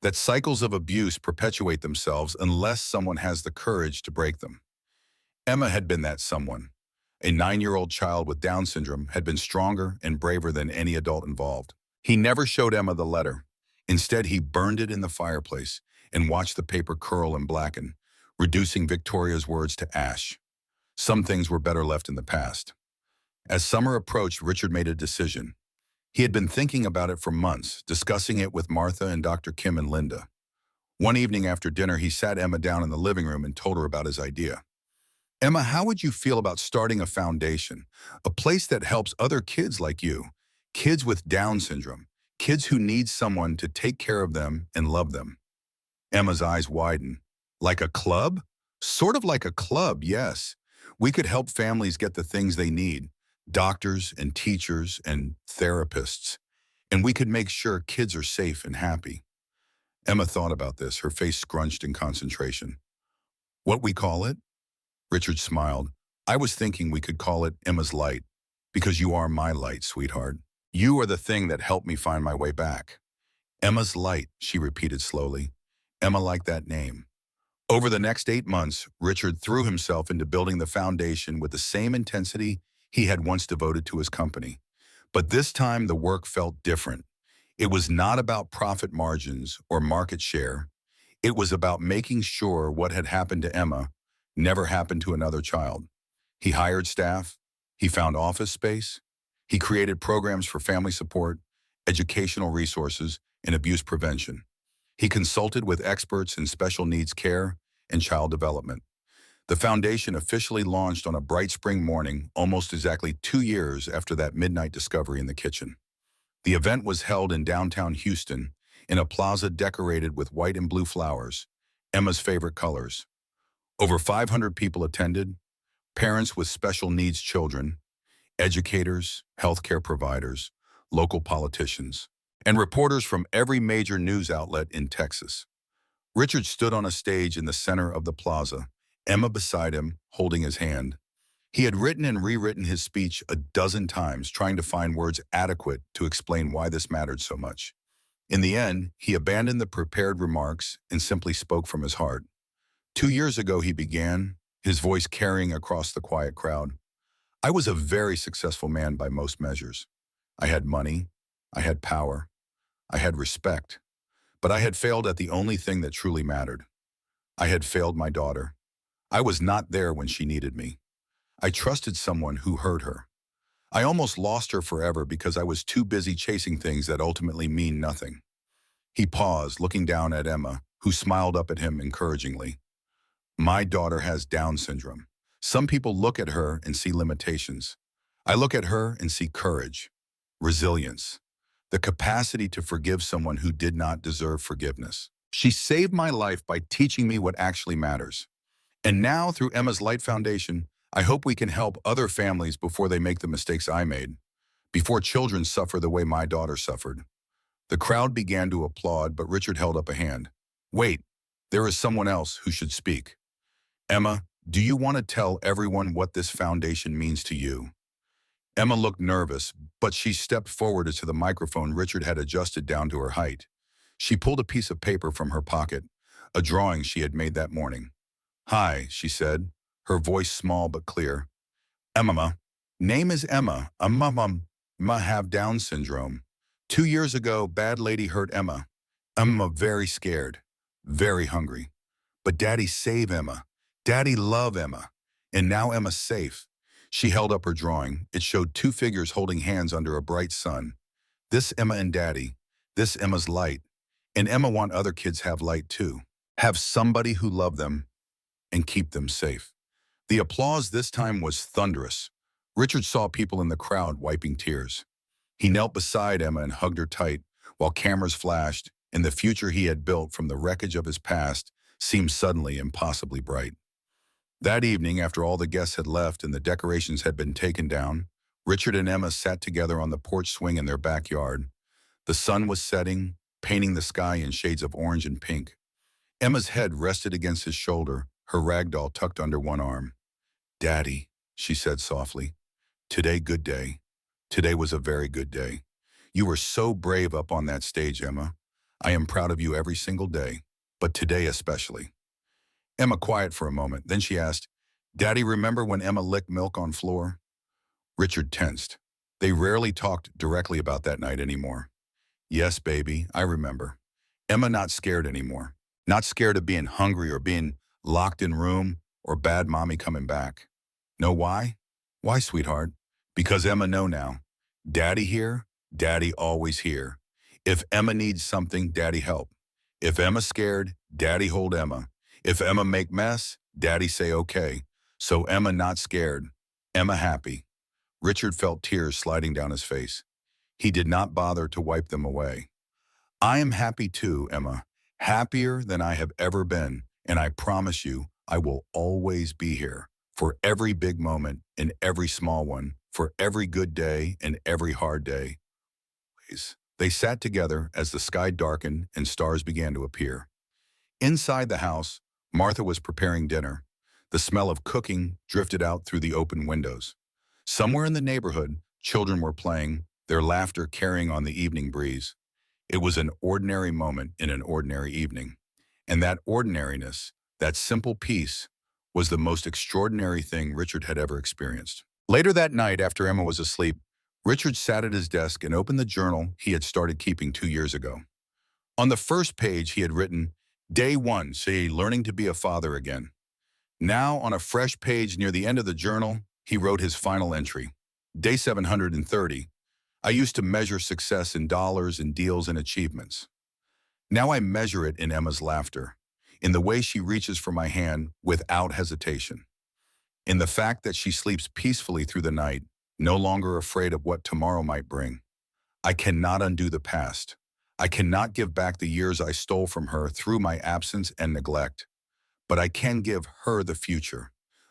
That cycles of abuse perpetuate themselves unless someone has the courage to break them. Emma had been that someone. A 9-year-old child with Down syndrome had been stronger and braver than any adult involved. He never showed Emma the letter. Instead, he burned it in the fireplace and watched the paper curl and blacken, reducing Victoria's words to ash. Some things were better left in the past. As summer approached, Richard made a decision. He had been thinking about it for months, discussing it with Martha and Dr. Kim and Linda. One evening after dinner, he sat Emma down in the living room and told her about his idea. Emma, how would you feel about starting a foundation, a place that helps other kids like you, kids with Down syndrome, kids who need someone to take care of them and love them? Emma's eyes widened. Like a club? Sort of like a club, yes. We could help families get the things they need, doctors and teachers and therapists, and we could make sure kids are safe and happy. Emma thought about this, her face scrunched in concentration. What we call it? Richard smiled. I was thinking we could call it Emma's Light, because you are my light, sweetheart. You are the thing that helped me find my way back. Emma's Light, she repeated slowly. Emma liked that name. Over the next 8 months, Richard threw himself into building the foundation with the same intensity he had once devoted to his company. But this time, the work felt different. It was not about profit margins or market share. It was about making sure what had happened to Emma never happened to another child. He hired staff. He found office space. He created programs for family support, educational resources, and abuse prevention. He consulted with experts in special needs care and child development. The foundation officially launched on a bright spring morning, almost exactly 2 years after that midnight discovery in the kitchen. The event was held in downtown Houston, in a plaza decorated with white and blue flowers, Emma's favorite colors. Over 500 people attended, parents with special needs children, educators, healthcare providers, local politicians, and reporters from every major news outlet in Texas. Richard stood on a stage in the center of the plaza, Emma beside him, holding his hand. He had written and rewritten his speech a dozen times, trying to find words adequate to explain why this mattered so much. In the end, he abandoned the prepared remarks and simply spoke from his heart. 2 years ago, he began, his voice carrying across the quiet crowd. I was a very successful man by most measures. I had money, I had power, I had respect, but I had failed at the only thing that truly mattered. I had failed my daughter. I was not there when she needed me. I trusted someone who heard her. I almost lost her forever because I was too busy chasing things that ultimately mean nothing. He paused, looking down at Emma, who smiled up at him encouragingly. My daughter has Down syndrome. Some people look at her and see limitations. I look at her and see courage, resilience, the capacity to forgive someone who did not deserve forgiveness. She saved my life by teaching me what actually matters. And now, through Emma's Light Foundation, I hope we can help other families before they make the mistakes I made, before children suffer the way my daughter suffered. The crowd began to applaud, but Richard held up a hand. Wait, there is someone else who should speak. Emma, do you want to tell everyone what this foundation means to you? Emma looked nervous, but she stepped forward to the microphone Richard had adjusted down to her height. She pulled a piece of paper from her pocket, a drawing she had made that morning. Hi, she said, her voice small but clear. Emma, name is Emma. Emma have Down syndrome. 2 years ago, bad lady hurt Emma. Emma very scared, very hungry. But Daddy save Emma. Daddy love Emma. And now Emma's safe. She held up her drawing. It showed two figures holding hands under a bright sun. This Emma and Daddy. This Emma's light. And Emma want other kids have light too. Have somebody who love them and keep them safe. The applause this time was thunderous. Richard saw people in the crowd wiping tears. He knelt beside Emma and hugged her tight while cameras flashed, and the future he had built from the wreckage of his past seemed suddenly impossibly bright. That evening, after all the guests had left and the decorations had been taken down, Richard and Emma sat together on the porch swing in their backyard. The sun was setting, painting the sky in shades of orange and pink. Emma's head rested against his shoulder, her ragdoll tucked under one arm. Daddy, she said softly, today good day. Today was a very good day. You were so brave up on that stage, Emma. I am proud of you every single day, but today especially. Emma quiet for a moment, then she asked, Daddy, remember when Emma licked milk on floor? Richard tensed. They rarely talked directly about that night anymore. Yes, baby, I remember. Emma not scared anymore. Not scared of being hungry or being locked in room or bad mommy coming back. Know why? Why, sweetheart? Because Emma know now. Daddy here, Daddy always here. If Emma needs something, Daddy help. If Emma scared, Daddy hold Emma. If Emma make mess, Daddy say okay. So Emma not scared. Emma happy. Richard felt tears sliding down his face. He did not bother to wipe them away. I am happy too, Emma. Happier than I have ever been. And I promise you, I will always be here. For every big moment and every small one. For every good day and every hard day. They sat together as the sky darkened and stars began to appear. Inside the house, Martha was preparing dinner. The smell of cooking drifted out through the open windows. Somewhere in the neighborhood, children were playing, their laughter carrying on the evening breeze. It was an ordinary moment in an ordinary evening. And that ordinariness, that simple peace, was the most extraordinary thing Richard had ever experienced. Later that night, after Emma was asleep, Richard sat at his desk and opened the journal he had started keeping 2 years ago. On the first page, he had written, Day 1, say learning to be a father again. Now, on a fresh page near the end of the journal, he wrote his final entry. Day 730, I used to measure success in dollars and deals and achievements. Now I measure it in Emma's laughter, in the way she reaches for my hand without hesitation, in the fact that she sleeps peacefully through the night, no longer afraid of what tomorrow might bring. I cannot undo the past. I cannot give back the years I stole from her through my absence and neglect, but I can give her the future,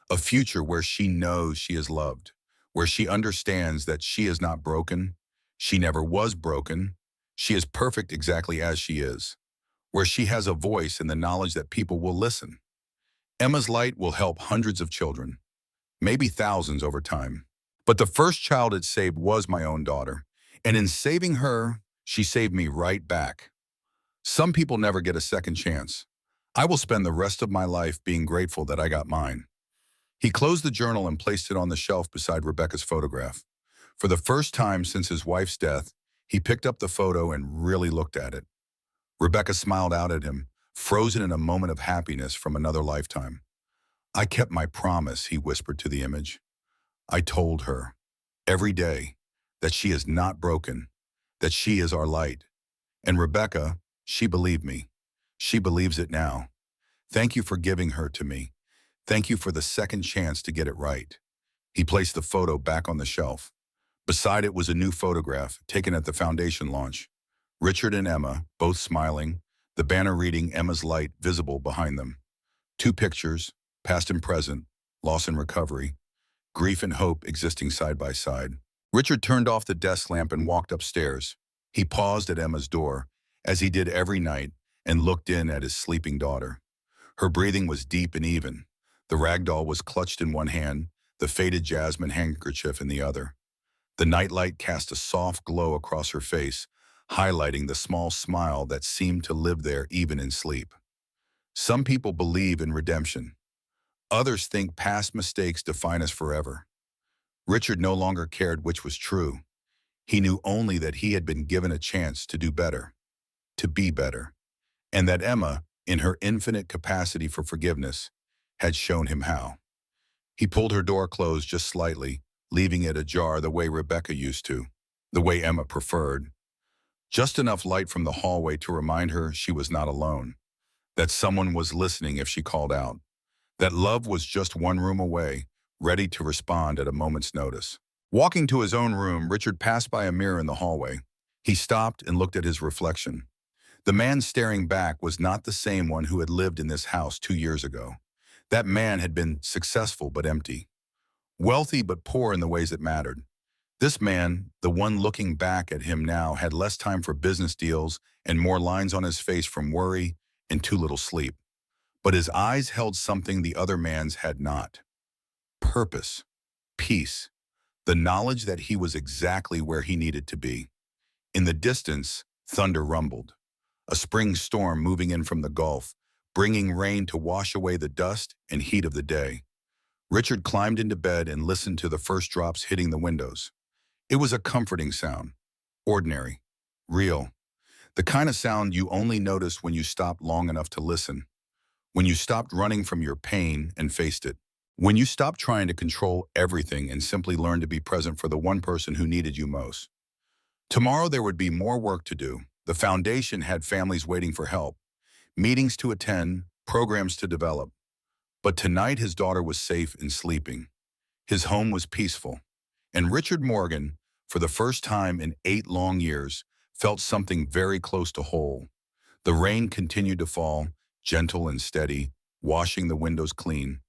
a future where she knows she is loved, where she understands that she is not broken, she never was broken, she is perfect exactly as she is, where she has a voice in the knowledge that people will listen. Emma's light will help hundreds of children, maybe thousands over time. But the first child it saved was my own daughter, and in saving her, she saved me right back. Some people never get a second chance. I will spend the rest of my life being grateful that I got mine. He closed the journal and placed it on the shelf beside Rebecca's photograph. For the first time since his wife's death, he picked up the photo and really looked at it. Rebecca smiled out at him, frozen in a moment of happiness from another lifetime. I kept my promise, he whispered to the image. I told her, every day, that she is not broken, that she is our light. And Rebecca, she believed me. She believes it now. Thank you for giving her to me. Thank you for the second chance to get it right. He placed the photo back on the shelf. Beside it was a new photograph taken at the foundation launch. Richard and Emma, both smiling, the banner reading Emma's light visible behind them. Two pictures, past and present, loss and recovery, grief and hope existing side by side. Richard turned off the desk lamp and walked upstairs. He paused at Emma's door, as he did every night, and looked in at his sleeping daughter. Her breathing was deep and even. The rag doll was clutched in one hand, the faded jasmine handkerchief in the other. The nightlight cast a soft glow across her face, highlighting the small smile that seemed to live there even in sleep. Some people believe in redemption. Others think past mistakes define us forever. Richard no longer cared which was true. He knew only that he had been given a chance to do better, to be better, and that Emma, in her infinite capacity for forgiveness, had shown him how. He pulled her door closed just slightly, leaving it ajar the way Rebecca used to, the way Emma preferred. Just enough light from the hallway to remind her she was not alone, that someone was listening if she called out, that love was just one room away, ready to respond at a moment's notice. Walking to his own room, Richard passed by a mirror in the hallway. He stopped and looked at his reflection. The man staring back was not the same one who had lived in this house 2 years ago. That man had been successful but empty, wealthy but poor in the ways that mattered. This man, the one looking back at him now, had less time for business deals and more lines on his face from worry and too little sleep. But his eyes held something the other man's had not. Purpose, peace, the knowledge that he was exactly where he needed to be. In the distance, thunder rumbled. A spring storm moving in from the Gulf, bringing rain to wash away the dust and heat of the day. Richard climbed into bed and listened to the first drops hitting the windows. It was a comforting sound, ordinary, real, the kind of sound you only notice when you stopped long enough to listen, when you stopped running from your pain and faced it, when you stopped trying to control everything and simply learned to be present for the one person who needed you most. Tomorrow there would be more work to do. The foundation had families waiting for help, meetings to attend, programs to develop. But tonight his daughter was safe and sleeping. His home was peaceful. And Richard Morgan, for the first time in 8 long years, felt something very close to whole. The rain continued to fall, gentle and steady, washing the windows clean.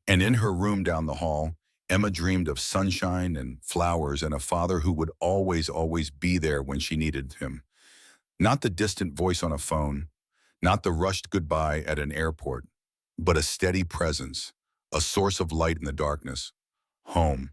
And in her room down the hall, Emma dreamed of sunshine and flowers and a father who would always, always be there when she needed him. Not the distant voice on a phone, not the rushed goodbye at an airport, but a steady presence, a source of light in the darkness. Home.